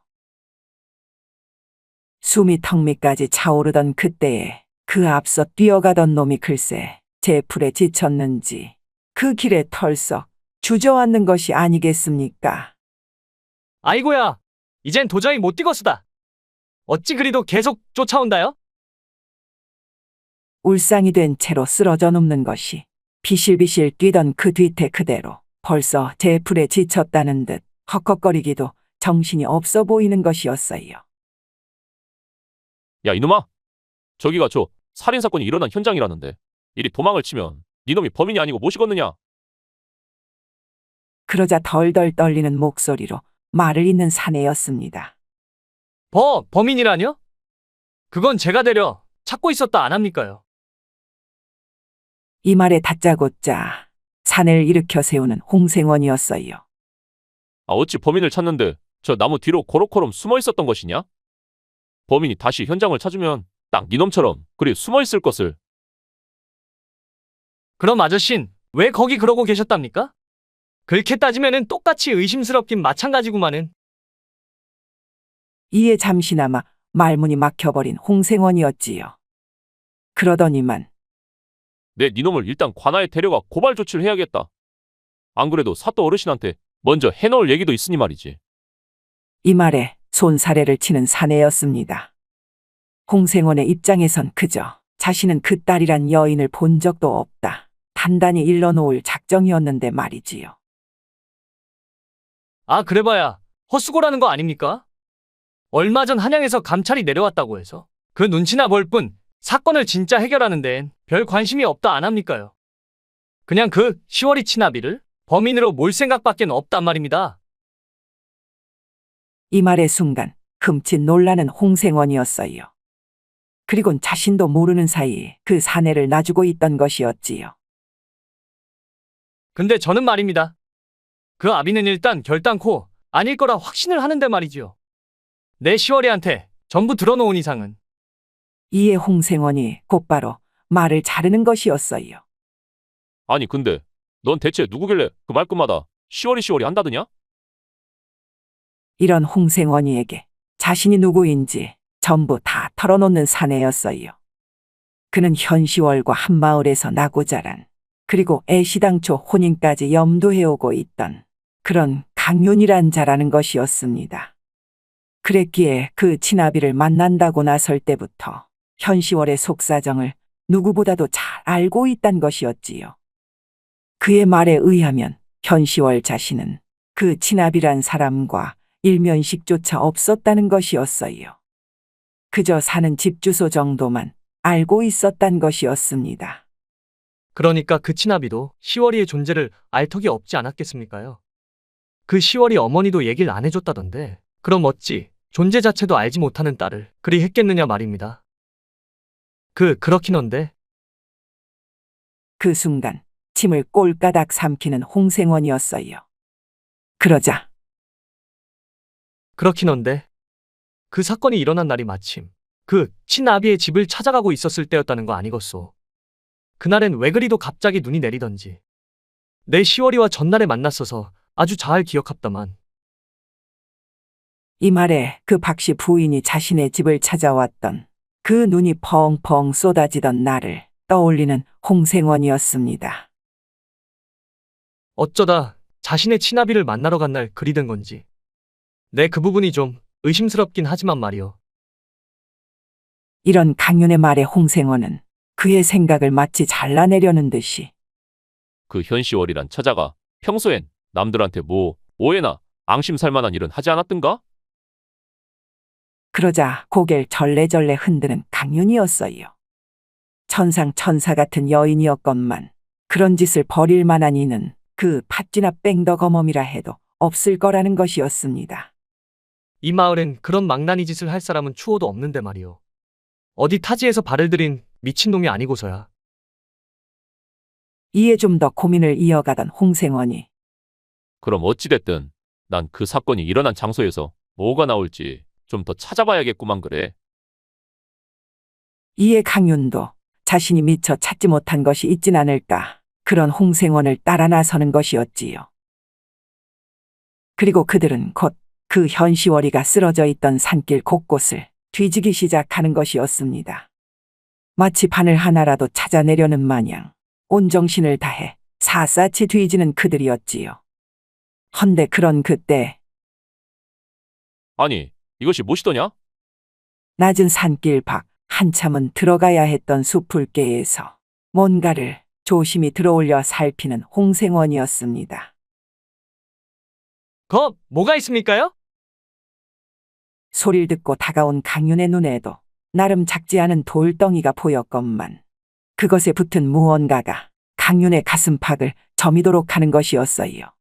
숨이 턱 밑까지 차오르던 그때에 그 앞서 뛰어가던 놈이 글쎄 제 풀에 지쳤는지 그 길에 털썩 주저앉는 것이 아니겠습니까? 아이고야, 이젠 도저히 못 뛰겠수다. 어찌 그리도 계속 쫓아온다요? 울상이 된 채로 쓰러져 눕는 것이 비실비실 뛰던 그 뒤태 그대로 벌써 제 풀에 지쳤다는 듯 헉헉거리기도 정신이 없어 보이는 것이었어요. 야, 이놈아! 저기가 저 살인사건이 일어난 현장이라는데 이리 도망을 치면 니놈이 범인이 아니고 뭐시겠느냐? 그러자 덜덜 떨리는 목소리로 말을 잇는 사내였습니다. 범인이라뇨? 그건 제가 데려 찾고 있었다 안 합니까요? 이 말에 다짜고짜 사내를 일으켜 세우는 홍생원이었어요. 아, 어찌 범인을 찾는데 저 나무 뒤로 고로코름 숨어 있었던 것이냐? 범인이 다시 현장을 찾으면 딱 니놈처럼 그리 숨어 있을 것을. 그럼 아저씨는 왜 거기 그러고 계셨답니까? 그렇게 따지면은 똑같이 의심스럽긴 마찬가지구만은. 이에 잠시나마 말문이 막혀버린 홍생원이었지요. 그러더니만 내 니놈을 일단 관아에 데려가 고발 조치를 해야겠다. 안 그래도 사또 어르신한테 먼저 해놓을 얘기도 있으니 말이지. 이 말에 손사래를 치는 사내였습니다. 홍생원의 입장에선 그저 자신은 그 딸이란 여인을 본 적도 없다. 단단히 일러놓을 작정이었는데 말이지요. 아, 그래봐야 헛수고라는 거 아닙니까? 얼마 전 한양에서 감찰이 내려왔다고 해서 그 눈치나 볼 뿐 사건을 진짜 해결하는 데엔 별 관심이 없다 안 합니까요? 그냥 그 시월이 치나비를 범인으로 몰 생각밖엔 없단 말입니다. 이 말의 순간 흠칫 놀라는 홍생원이었어요. 그리곤 자신도 모르는 사이 그 사내를 놔주고 있던 것이었지요. 근데 저는 말입니다. 그 아비는 일단 결단코 아닐 거라 확신을 하는데 말이지요. 내 시월이한테 전부 들어놓은 이상은. 이에 홍생원이 곧바로 말을 자르는 것이었어요. 아니 근데 넌 대체 누구길래 그 말끝마다 시월이 한다더냐? 이런 홍생원이에게 자신이 누구인지 전부 다 털어놓는 사내였어요. 그는 현시월과 한마을에서 나고 자란, 그리고 애시당초 혼인까지 염두해오고 있던 그런 강윤이란 자라는 것이었습니다. 그랬기에 그 친아비를 만난다고 나설 때부터 현시월의 속사정을 누구보다도 잘 알고 있단 것이었지요. 그의 말에 의하면 현시월 자신은 그 친아비란 사람과 일면식조차 없었다는 것이었어요. 그저 사는 집 주소 정도만 알고 있었단 것이었습니다. 그러니까 그 친아비도 시월이의 존재를 알 턱이 없지 않았겠습니까요? 그 시월이 어머니도 얘기를 안 해줬다던데 그럼 어찌 존재 자체도 알지 못하는 딸을 그리 했겠느냐 말입니다. 그렇긴 한데. 그 순간 침을 꼴까닥 삼키는 홍생원이었어요. 그러자 그렇긴 한데 그 사건이 일어난 날이 마침 그 친아비의 집을 찾아가고 있었을 때였다는 거 아니겠소. 그날엔 왜 그리도 갑자기 눈이 내리던지. 내 시월이와 전날에 만났어서 아주 잘 기억합다만. 이 말에 그 박씨 부인이 자신의 집을 찾아왔던 그 눈이 펑펑 쏟아지던 날을 떠올리는 홍생원이었습니다. 어쩌다 자신의 친아비를 만나러 간 날 그리 된 건지. 내 그 부분이 좀 의심스럽긴 하지만 말이요. 이런 강윤의 말에 홍생원은 그의 생각을 마치 잘라내려는 듯이 그 현시월이란 처자가 평소엔 남들한테 뭐 오해나 앙심살 만한 일은 하지 않았던가? 그러자 고개를 절레절레 흔드는 강윤이었어요. 천상천사 같은 여인이었건만 그런 짓을 벌일 만한 이는 그 팥쥐나 뺑덕어멈이라 해도 없을 거라는 것이었습니다. 이 마을엔 그런 망나니 짓을 할 사람은 추호도 없는데 말이요. 어디 타지에서 발을 들인 미친놈이 아니고서야. 이에 좀 더 고민을 이어가던 홍생원이 그럼 어찌됐든 난 그 사건이 일어난 장소에서 뭐가 나올지 좀 더 찾아봐야겠구만 그래. 이에 강윤도 자신이 미처 찾지 못한 것이 있진 않을까 그런 홍생원을 따라 나서는 것이었지요. 그리고 그들은 곧 그 현시월이가 쓰러져 있던 산길 곳곳을 뒤지기 시작하는 것이었습니다. 마치 바늘 하나라도 찾아내려는 마냥 온 정신을 다해 샅샅이 뒤지는 그들이었지요. 헌데 그런 그때 아니 이것이 무엇이더냐? 낮은 산길 밖 한참은 들어가야 했던 숲풀개에서 뭔가를 조심히 들어올려 살피는 홍생원이었습니다. 뭐가 있습니까요? 소리를 듣고 다가온 강윤의 눈에도 나름 작지 않은 돌덩이가 보였건만 그것에 붙은 무언가가 강윤의 가슴팍을 저미도록 하는 것이었어요.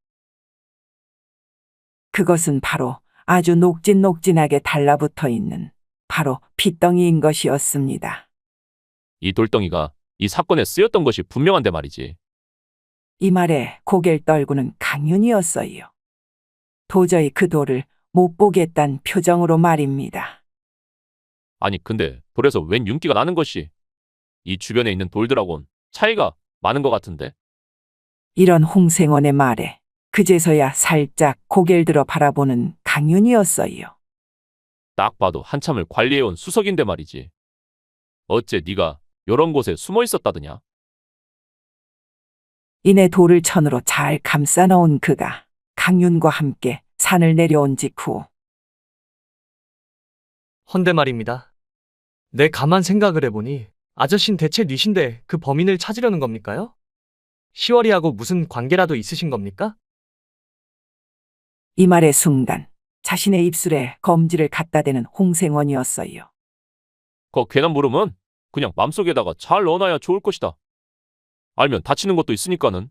그것은 바로 아주 녹진녹진하게 달라붙어 있는 바로 핏덩이인 것이었습니다. 이 돌덩이가 이 사건에 쓰였던 것이 분명한데 말이지. 이 말에 고개를 떨구는 강윤이었어요. 도저히 그 돌을 못 보겠단 표정으로 말입니다. 아니 근데 돌에서 웬 윤기가 나는 것이 이 주변에 있는 돌들하고는 차이가 많은 것 같은데. 이런 홍생원의 말에 그제서야 살짝 고개를 들어 바라보는 강윤이었어요. 딱 봐도 한참을 관리해온 수석인데 말이지. 어째 네가 요런 곳에 숨어 있었다더냐? 이내 돌을 천으로 잘 감싸 넣은 그가 강윤과 함께 산을 내려온 직후 헌데 말입니다. 내 가만 생각을 해보니 아저씨는 대체 뉘신데 그 범인을 찾으려는 겁니까요? 시월이하고 무슨 관계라도 있으신 겁니까? 이 말의 순간 자신의 입술에 검지를 갖다 대는 홍생원이었어요. 그 괜한 물음은 그냥 맘속에다가 잘 넣어놔야 좋을 것이다. 알면 다치는 것도 있으니까는.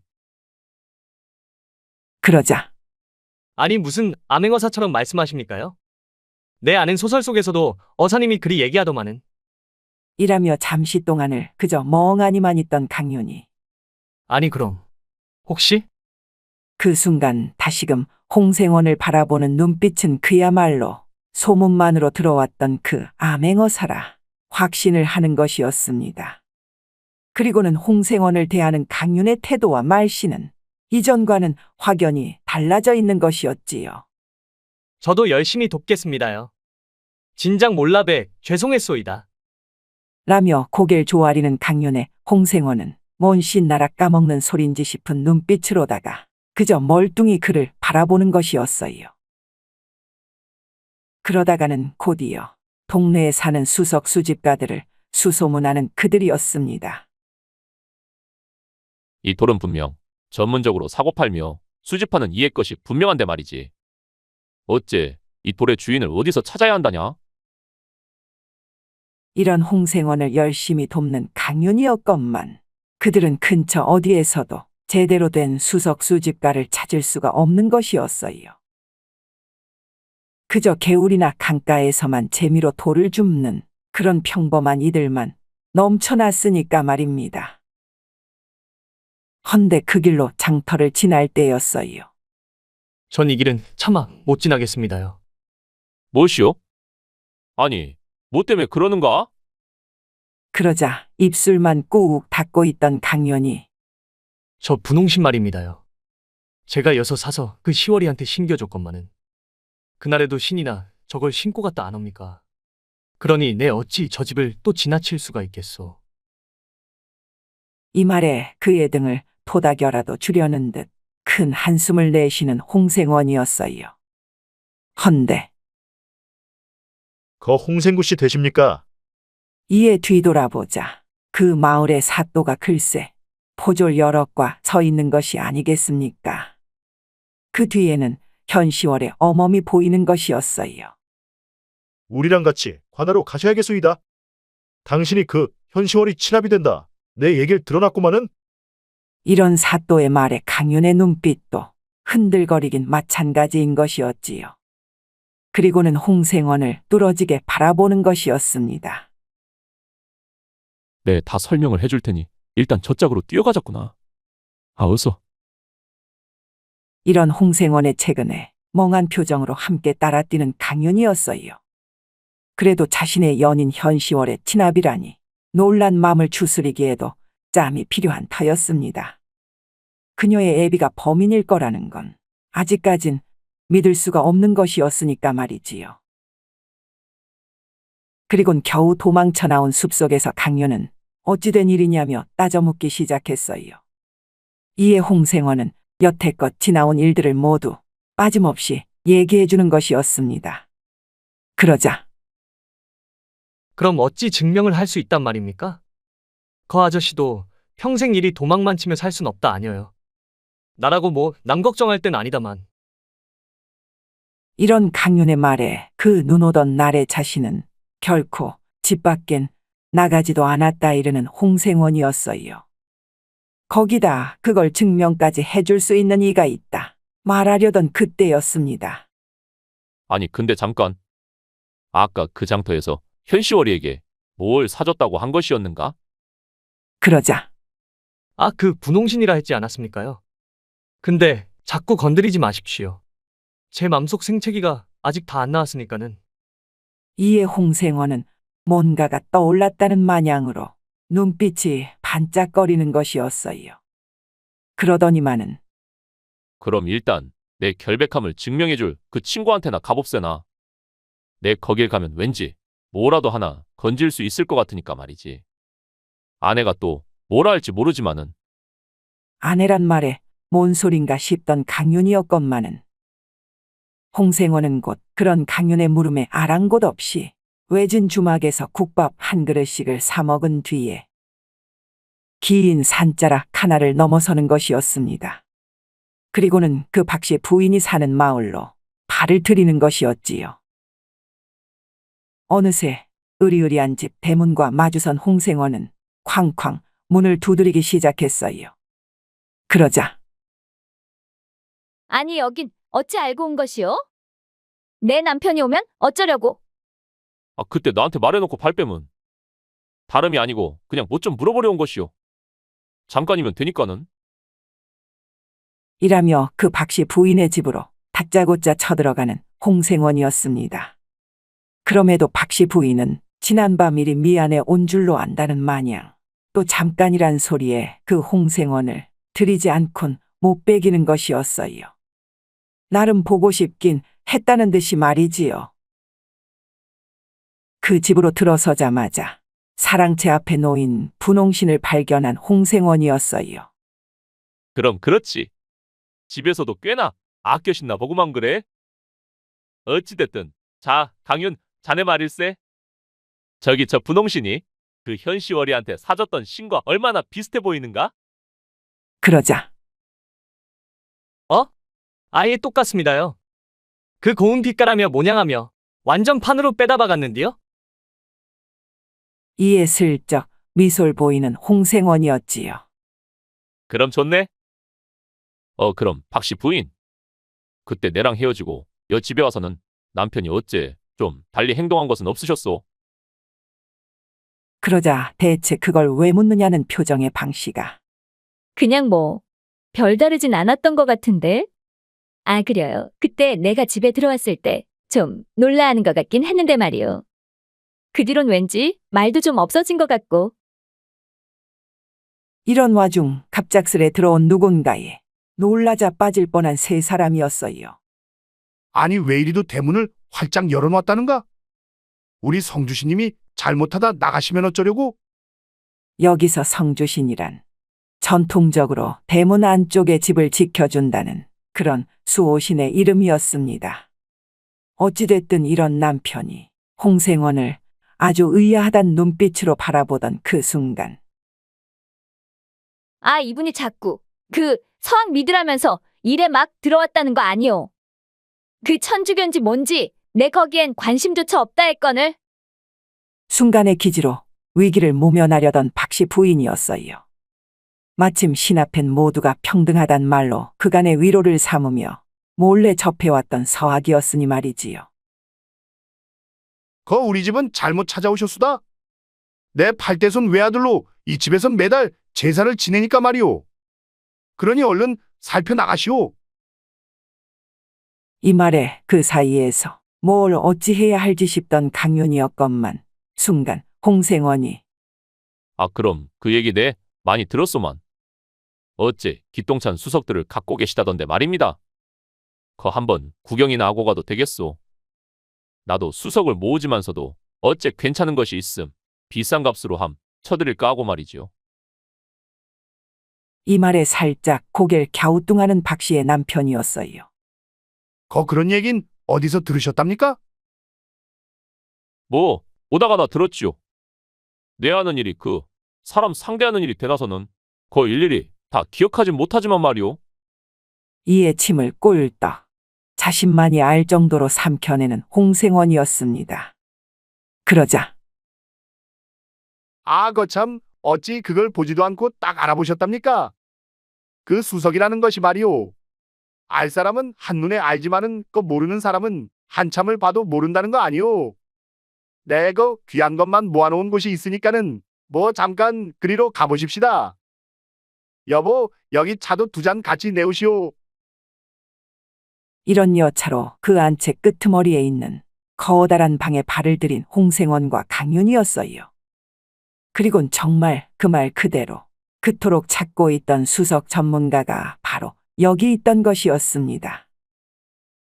그러자 아니 무슨 암행어사처럼 말씀하십니까요? 내 아는 소설 속에서도 어사님이 그리 얘기하더만은. 이라며 잠시 동안을 그저 멍하니만 있던 강윤이 아니 그럼 혹시? 그 순간 다시금 홍생원을 바라보는 눈빛은 그야말로 소문만으로 들어왔던 그 암행어사라 확신을 하는 것이었습니다. 그리고는 홍생원을 대하는 강윤의 태도와 말씨는 이전과는 확연히 달라져 있는 것이었지요. 저도 열심히 돕겠습니다요. 진작 몰라배 죄송했소이다. 라며 고개를 조아리는 강윤의 홍생원은 뭔 신나라 까먹는 소린지 싶은 눈빛으로다가 그저 멀뚱히 그를 바라보는 것이었어요. 그러다가는 곧이어 동네에 사는 수석 수집가들을 수소문하는 그들이었습니다. 이 돌은 분명 전문적으로 사고 팔며 수집하는 이의 것이 분명한데 말이지. 어째 이 돌의 주인을 어디서 찾아야 한다냐? 이런 홍생원을 열심히 돕는 강윤이었건만 그들은 근처 어디에서도 제대로 된 수석 수집가를 찾을 수가 없는 것이었어요. 그저 개울이나 강가에서만 재미로 돌을 줍는 그런 평범한 이들만 넘쳐났으니까 말입니다. 헌데 그 길로 장터를 지날 때였어요. 전 이 길은 차마 못 지나겠습니다요. 무엇이요? 아니, 뭐 때문에 그러는가? 그러자 입술만 꾹 닫고 있던 강연이 저 분홍신 말입니다요. 제가 여서 사서 그 시월이한테 신겨줬건만은 그날에도 신이나 저걸 신고 갔다 안 옵니까? 그러니 내 어찌 저 집을 또 지나칠 수가 있겠소. 이 말에 그의 등을 토닥여라도 주려는 듯 큰 한숨을 내쉬는 홍생원이었어요. 헌데 거 홍생구 씨 되십니까? 이에 뒤돌아보자 그 마을의 사또가 글쎄 포졸 여럿과 서 있는 것이 아니겠습니까? 그 뒤에는 현시월의 어멈이 보이는 것이었어요. 우리랑 같이 관하로 가셔야겠소이다. 당신이 그 현시월이 친합이 된다. 내 얘기를 들어놨구만은. 이런 사또의 말에 강윤의 눈빛도 흔들거리긴 마찬가지인 것이었지요. 그리고는 홍생원을 뚫어지게 바라보는 것이었습니다. 네, 다 설명을 해줄 테니 일단 저 짝으로 뛰어가자꾸나. 아, 어서. 이런 홍생원의 최근에 멍한 표정으로 함께 따라뛰는 강윤이었어요. 그래도 자신의 연인 현시월의 친합이라니 놀란 마음을 추스리기에도 짬이 필요한 터였습니다. 그녀의 애비가 범인일 거라는 건 아직까진 믿을 수가 없는 것이었으니까 말이지요. 그리곤 겨우 도망쳐 나온 숲속에서 강윤은 어찌된 일이냐며 따져 묻기 시작했어요. 이에 홍생원은 여태껏 지나온 일들을 모두 빠짐없이 얘기해 주는 것이었습니다. 그러자 그럼 어찌 증명을 할 수 있단 말입니까? 그 아저씨도 평생 일이 도망만 치며 살 순 없다 아니어요. 나라고 뭐 남 걱정할 땐 아니다만. 이런 강윤의 말에 그 눈 오던 날의 자신은 결코 집 밖엔 나가지도 않았다 이르는 홍생원이었어요. 거기다 그걸 증명까지 해줄 수 있는 이가 있다 말하려던 그때였습니다. 아니, 근데 잠깐. 아까 그 장터에서 현시월이에게 뭘 사줬다고 한 것이었는가? 그러자 아, 그 분홍신이라 했지 않았습니까요? 근데 자꾸 건드리지 마십시오. 제 맘속 생채기가 아직 다 안 나왔으니까는. 이에 홍생원은 뭔가가 떠올랐다는 마냥으로 눈빛이 반짝거리는 것이었어요. 그러더니만은 그럼 일단 내 결백함을 증명해줄 그 친구한테나 가봅세나. 내 거길 가면 왠지 뭐라도 하나 건질 수 있을 것 같으니까 말이지. 아내가 또 뭐라 할지 모르지만은. 아내란 말에 뭔 소린가 싶던 강윤이었건만은 홍생원은 곧 그런 강윤의 물음에 아랑곳 없이 외진 주막에서 국밥 한 그릇씩을 사 먹은 뒤에 긴 산자락 하나를 넘어서는 것이었습니다. 그리고는 그 박씨 부인이 사는 마을로 발을 들이는 것이었지요. 어느새 으리으리한 집 대문과 마주선 홍생원은 쾅쾅 문을 두드리기 시작했어요. 그러자 아니, 여긴 어찌 알고 온 것이요? 내 남편이 오면 어쩌려고? 아, 그때 나한테 말해놓고 발뺌은 다름이 아니고 그냥 뭐 좀 물어보려 온 것이오. 잠깐이면 되니까는. 이라며 그 박씨 부인의 집으로 다짜고짜 쳐들어가는 홍생원이었습니다. 그럼에도 박씨 부인은 지난밤 일이 미안해 온 줄로 안다는 마냥 또 잠깐이란 소리에 그 홍생원을 들이지 않곤 못 빼기는 것이었어요. 나름 보고 싶긴 했다는 듯이 말이지요. 그 집으로 들어서자마자 사랑채 앞에 놓인 분홍신을 발견한 홍생원이었어요. 그럼 그렇지. 집에서도 꽤나 아껴 신나 보구만 그래. 어찌됐든 자, 강윤, 자네 말일세. 저기 저 분홍신이 그 현시월이한테 사줬던 신과 얼마나 비슷해 보이는가? 그러자 아예 똑같습니다요. 그 고운 빛깔하며 모냥하며 완전 판으로 빼다 박았는데요. 이에 슬쩍 미소를 보이는 홍생원이었지요. 그럼 좋네. 그럼 박씨 부인. 그때 내랑 헤어지고 여 집에 와서는 남편이 어째 좀 달리 행동한 것은 없으셨소? 그러자 대체 그걸 왜 묻느냐는 표정의 방씨가 그냥 뭐 별다르진 않았던 것 같은데? 아, 그래요. 그때 내가 집에 들어왔을 때 좀 놀라하는 것 같긴 했는데 말이요. 그 뒤론 왠지 말도 좀 없어진 것 같고. 이런 와중 갑작스레 들어온 누군가에 놀라 자빠질 뻔한 세 사람이었어요. 아니 왜 이리도 대문을 활짝 열어놨다는가? 우리 성주신님이 잘못하다 나가시면 어쩌려고? 여기서 성주신이란 전통적으로 대문 안쪽의 집을 지켜준다는 그런 수호신의 이름이었습니다. 어찌됐든 이런 남편이 홍생원을 아주 의아하단 눈빛으로 바라보던 그 순간 아, 이분이 자꾸 그 서학 믿으라면서 일에 막 들어왔다는 거 아니오. 그 천주교인지 뭔지 내 거기엔 관심조차 없다 했거늘. 순간의 기지로 위기를 모면하려던 박씨 부인이었어요. 마침 신 앞엔 모두가 평등하단 말로 그간의 위로를 삼으며 몰래 접해왔던 서학이었으니 말이지요. 우리 집은 잘못 찾아오셨수다. 내 팔대손 외아들로 이 집에선 매달 제사를 지내니까 말이오. 그러니 얼른 살펴나가시오. 이 말에 그 사이에서 뭘 어찌해야 할지 싶던 강윤이었건만 순간 홍생원이 아, 그럼 그 얘기 내 많이 들었소만. 어째 기똥찬 수석들을 갖고 계시다던데 말입니다. 거 한번 구경이나 하고 가도 되겠소. 나도 수석을 모으지만서도 어째 괜찮은 것이 있음. 비싼 값으로 함 쳐드릴까 하고 말이지요. 이 말에 살짝 고개를 갸우뚱하는 박씨의 남편이었어요. 그런 얘긴 어디서 들으셨답니까? 뭐 오다가다 들었지요. 내 하는 일이 그 사람 상대하는 일이 되나서는 거 일일이 다 기억하진 못하지만 말이오. 이에 침을 꼴떡 자신만이 알 정도로 삼켜내는 홍생원이었습니다. 그러자 아, 거참, 어찌 그걸 보지도 않고 딱 알아보셨답니까? 그 수석이라는 것이 말이오. 알 사람은 한눈에 알지만은 그 모르는 사람은 한참을 봐도 모른다는 거 아니오. 내가 귀한 것만 모아놓은 곳이 있으니까는 뭐 잠깐 그리로 가보십시다. 여보, 여기 차도 두 잔 같이 내오시오. 이런 여차로 그 안채 끄트머리에 있는 커다란 방에 발을 들인 홍생원과 강윤이었어요. 그리곤 정말 그 말 그대로 그토록 찾고 있던 수석 전문가가 바로 여기 있던 것이었습니다.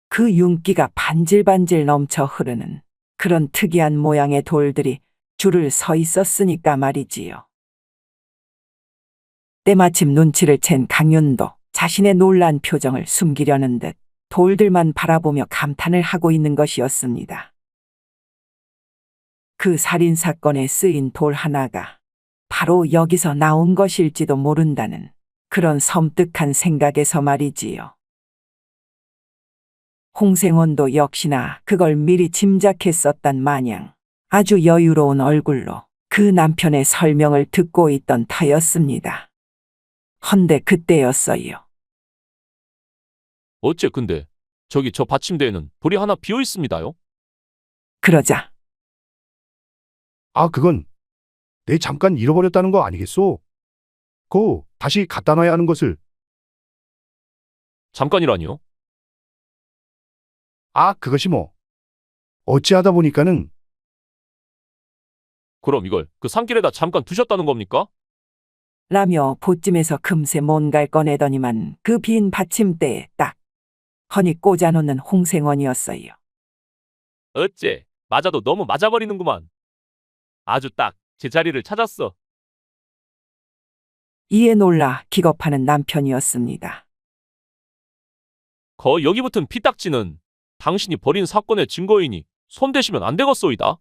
그 윤기가 반질반질 넘쳐 흐르는 그런 특이한 모양의 돌들이 줄을 서 있었으니까 말이지요. 때마침 눈치를 챈 강윤도 자신의 놀란 표정을 숨기려는 듯 돌들만 바라보며 감탄을 하고 있는 것이었습니다. 그 살인사건에 쓰인 돌 하나가 바로 여기서 나온 것일지도 모른다는 그런 섬뜩한 생각에서 말이지요. 홍생원도 역시나 그걸 미리 짐작했었단 마냥 아주 여유로운 얼굴로 그 남편의 설명을 듣고 있던 터였습니다. 헌데 그때였어요. 어째 근데 저기 저 받침대에는 돌이 하나 비어 있습니다요? 그러자 아, 그건 내 잠깐 잃어버렸다는 거 아니겠소? 고 다시 갖다 놔야 하는 것을. 잠깐이라니요? 아, 그것이 뭐. 어찌하다 보니까는. 그럼 이걸 그 산길에다 잠깐 두셨다는 겁니까? 라며 보찜에서 금세 뭔가를 꺼내더니만 그 빈 받침대에 딱 허니 꽂아놓는 홍생원이었어요. 어째 맞아도 너무 맞아버리는구만. 아주 딱 제 자리를 찾았어. 이에 놀라 기겁하는 남편이었습니다. 여기 붙은 피딱지는 당신이 벌인 사건의 증거이니 손대시면 안 되겠소이다.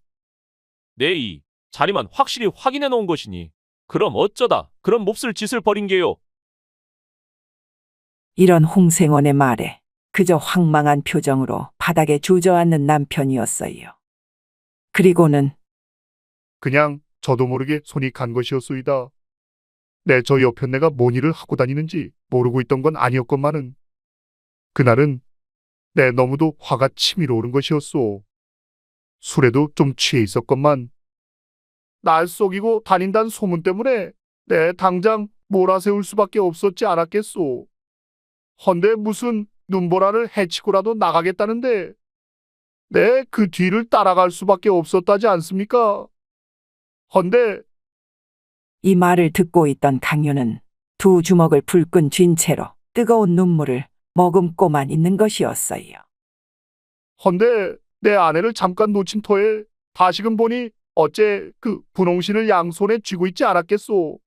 내 이 자리만 확실히 확인해 놓은 것이니 그럼 어쩌다 그런 몹쓸 짓을 벌인 게요. 이런 홍생원의 말에 그저 황망한 표정으로 바닥에 주저앉는 남편이었어요. 그리고는 그냥 저도 모르게 손이 간 것이었소이다. 내 저 여편네가 뭔 일을 하고 다니는지 모르고 있던 건 아니었건만은 그날은 내 너무도 화가 치밀어 오른 것이었소. 술에도 좀 취해 있었건만 날 속이고 다닌다는 소문 때문에 내 당장 몰아세울 수밖에 없었지 않았겠소. 헌데 무슨 눈보라를 헤치고라도 나가겠다는데 내 그 뒤를 따라갈 수밖에 없었다지 않습니까? 헌데 이 말을 듣고 있던 강윤은 두 주먹을 불끈 쥔 채로 뜨거운 눈물을 머금고만 있는 것이었어요. 헌데 내 아내를 잠깐 놓친 터에 다시금 보니 어째 그 분홍신을 양손에 쥐고 있지 않았겠소.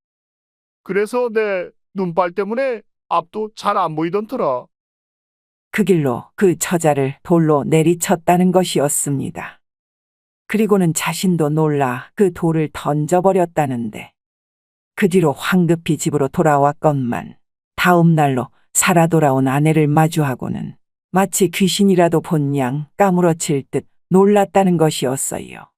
그래서 내 눈발 때문에 앞도 잘 안 보이던 터라. 그 길로 그 처자를 돌로 내리쳤다는 것이었습니다. 그리고는 자신도 놀라 그 돌을 던져버렸다는데 그 뒤로 황급히 집으로 돌아왔건만 다음 날로 살아 돌아온 아내를 마주하고는 마치 귀신이라도 본 양 까무러칠 듯 놀랐다는 것이었어요.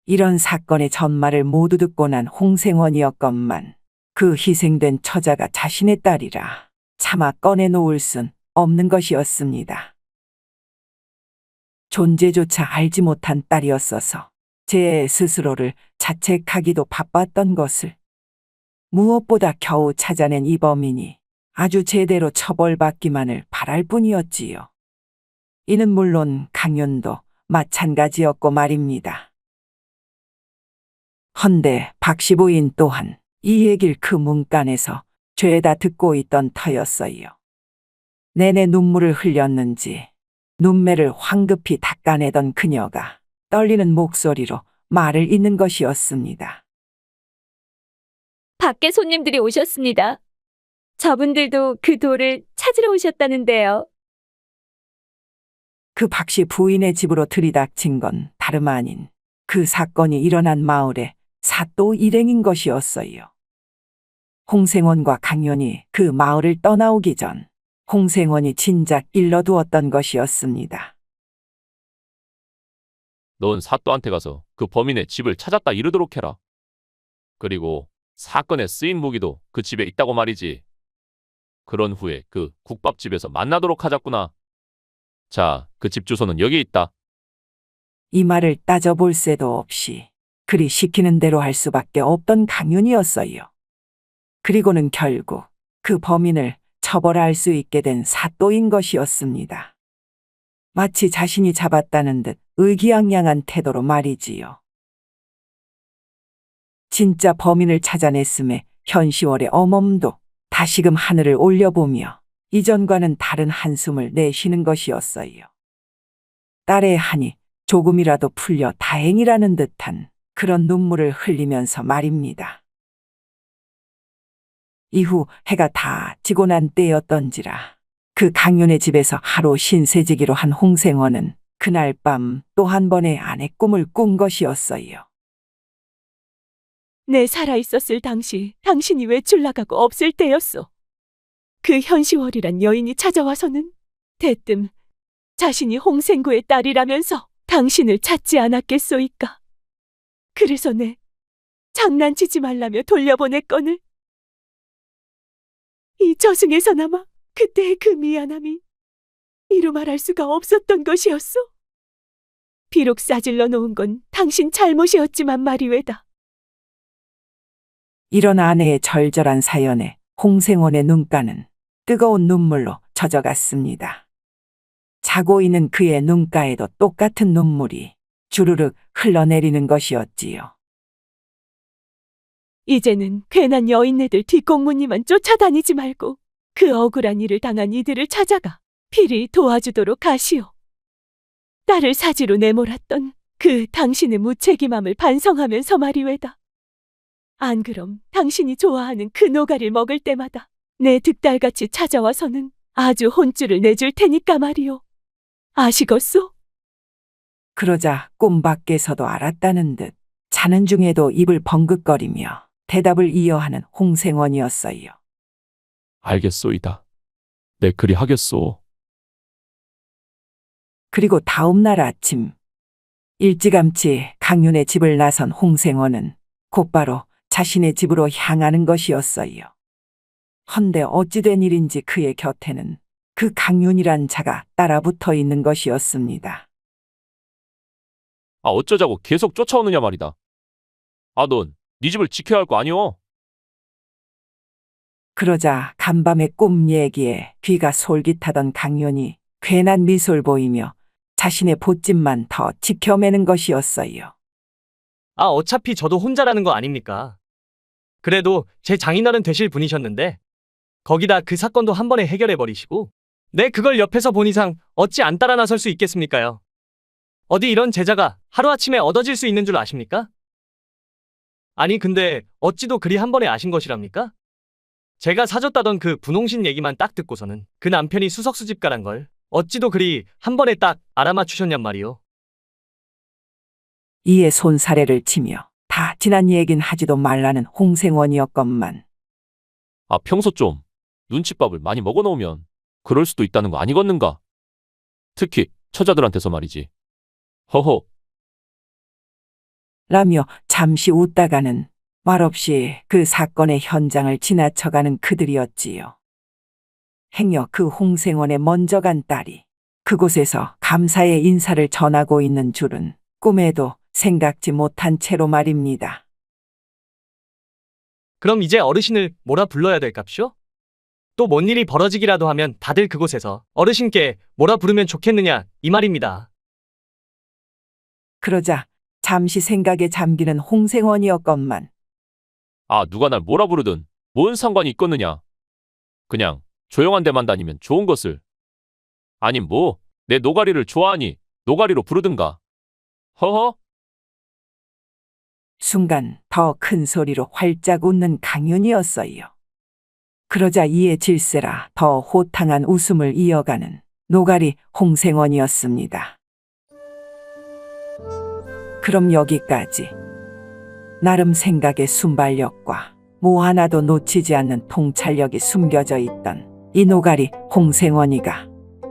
이런 사건의 전말을 모두 듣고 난 홍생원이었건만 그 희생된 처자가 자신의 딸이라 차마 꺼내놓을 순 없는 것이었습니다. 존재조차 알지 못한 딸이었어서 제 스스로를 자책하기도 바빴던 것을 무엇보다 겨우 찾아낸 이 범인이 아주 제대로 처벌받기만을 바랄 뿐이었지요. 이는 물론 강윤도 마찬가지였고 말입니다. 헌데 박씨 부인 또한 이 얘길 그 문간에서 죄다 듣고 있던 터였어요. 내내 눈물을 흘렸는지 눈매를 황급히 닦아내던 그녀가 떨리는 목소리로 말을 잇는 것이었습니다. 밖에 손님들이 오셨습니다. 저분들도 그 돌을 찾으러 오셨다는데요. 그 박씨 부인의 집으로 들이닥친 건 다름 아닌 그 사건이 일어난 마을의 사또 일행인 것이었어요. 홍생원과 강연이 그 마을을 떠나오기 전 홍생원이 진작 일러두었던 것이었습니다. 넌 사또한테 가서 그 범인의 집을 찾았다 이르도록 해라. 그리고 사건에 쓰인 무기도 그 집에 있다고 말이지. 그런 후에 그 국밥집에서 만나도록 하자꾸나. 자, 그 집 주소는 여기 있다. 이 말을 따져볼 새도 없이 그리 시키는 대로 할 수밖에 없던 강윤이었어요. 그리고는 결국 그 범인을 처벌할 수 있게 된 사또인 것이었습니다. 마치 자신이 잡았다는 듯 의기양양한 태도로 말이지요. 진짜 범인을 찾아냈음에 현시월의 어멈도 다시금 하늘을 올려보며 이전과는 다른 한숨을 내쉬는 것이었어요. 딸의 한이 조금이라도 풀려 다행이라는 듯한 그런 눈물을 흘리면서 말입니다. 이후 해가 다 지고 난 때였던지라 그 강윤의 집에서 하루 신세지기로 한 홍생원은 그날 밤 또 한 번의 아내 꿈을 꾼 것이었어요. 내 살아있었을 당시 당신이 외출 나가고 없을 때였소. 그 현시월이란 여인이 찾아와서는 대뜸 자신이 홍생구의 딸이라면서 당신을 찾지 않았겠소이까. 그래서 내 장난치지 말라며 돌려보냈거늘. 이 저승에서나마 그때의 그 미안함이 이루 말할 수가 없었던 것이었소. 비록 싸질러 놓은 건 당신 잘못이었지만 말이외다. 이런 아내의 절절한 사연에 홍생원의 눈가는 뜨거운 눈물로 젖어갔습니다. 자고 있는 그의 눈가에도 똑같은 눈물이 주르륵 흘러내리는 것이었지요. 이제는 괜한 여인네들 뒷공무니만 쫓아다니지 말고 그 억울한 일을 당한 이들을 찾아가 필히 도와주도록 하시오. 딸을 사지로 내몰았던 그 당신의 무책임함을 반성하면서 말이외다. 안 그럼 당신이 좋아하는 그 노가리를 먹을 때마다 내 득달같이 찾아와서는 아주 혼쭐을 내줄 테니까 말이오. 아시겠소? 그러자 꿈 밖에서도 알았다는 듯 자는 중에도 입을 벙긋거리며 대답을 이어하는 홍생원이었어요. 알겠소이다. 내 그리 하겠소. 그리고 다음 날 아침 일찌감치 강윤의 집을 나선 홍생원은 곧바로 자신의 집으로 향하는 것이었어요. 헌데 어찌된 일인지 그의 곁에는 그 강윤이란 자가 따라붙어 있는 것이었습니다. 아, 어쩌자고 계속 쫓아오느냐 말이다. 아, 넌 네 집을 지켜야 할 거 아니오? 그러자 간밤의 꿈 얘기에 귀가 솔깃하던 강윤이 괜한 미소를 보이며 자신의 보찜만 더 지켜매는 것이었어요. 아, 어차피 저도 혼자라는 거 아닙니까? 그래도 제 장인어른 되실 분이셨는데 거기다 그 사건도 한 번에 해결해 버리시고 네, 그걸 옆에서 본 이상 어찌 안 따라 나설 수 있겠습니까요? 어디 이런 제자가 하루아침에 얻어질 수 있는 줄 아십니까? 아니 근데 어찌도 그리 한 번에 아신 것이랍니까? 제가 사줬다던 그 분홍신 얘기만 딱 듣고서는 그 남편이 수석수집가란 걸 어찌도 그리 한 번에 딱 알아맞추셨냔 말이오. 이에 손사래를 치며 다 지난 얘긴 하지도 말라는 홍생원이었건만 아, 평소 좀 눈칫밥을 많이 먹어놓으면 그럴 수도 있다는 거 아니겠는가? 특히 처자들한테서 말이지. 허허. 라며 잠시 웃다가는 말없이 그 사건의 현장을 지나쳐가는 그들이었지요. 행여 그 홍생원에 먼저 간 딸이 그곳에서 감사의 인사를 전하고 있는 줄은 꿈에도 생각지 못한 채로 말입니다. 그럼 이제 어르신을 뭐라 불러야 될깝쇼? 또 뭔 일이 벌어지기라도 하면 다들 그곳에서 어르신께 뭐라 부르면 좋겠느냐 이 말입니다. 그러자 잠시 생각에 잠기는 홍생원이었건만 아, 누가 날 뭐라 부르든 뭔 상관이 있겠느냐. 그냥 조용한 데만 다니면 좋은 것을. 아님 뭐 내 노가리를 좋아하니 노가리로 부르든가. 허허. 순간 더 큰 소리로 활짝 웃는 강윤이었어요. 그러자 이에 질세라 더 호탕한 웃음을 이어가는 노가리 홍생원이었습니다. 그럼 여기까지. 나름 생각의 순발력과 뭐 하나도 놓치지 않는 통찰력이 숨겨져 있던 이 노가리 홍생원이가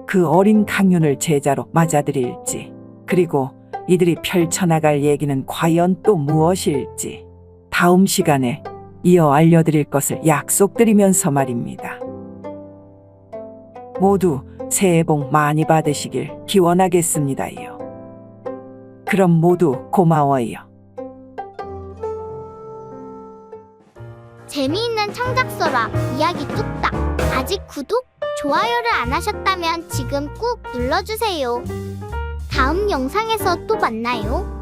그 어린 강윤을 제자로 맞아들일지, 그리고 이들이 펼쳐나갈 얘기는 과연 또 무엇일지 다음 시간에 이어 알려드릴 것을 약속드리면서 말입니다. 모두 새해 복 많이 받으시길 기원하겠습니다요. 그럼 모두 고마워요. 재미있는 창작서라 이야기 뚝딱. 아직 구독, 좋아요를 안 하셨다면 지금 꾹 눌러주세요. 다음 영상에서 또 만나요.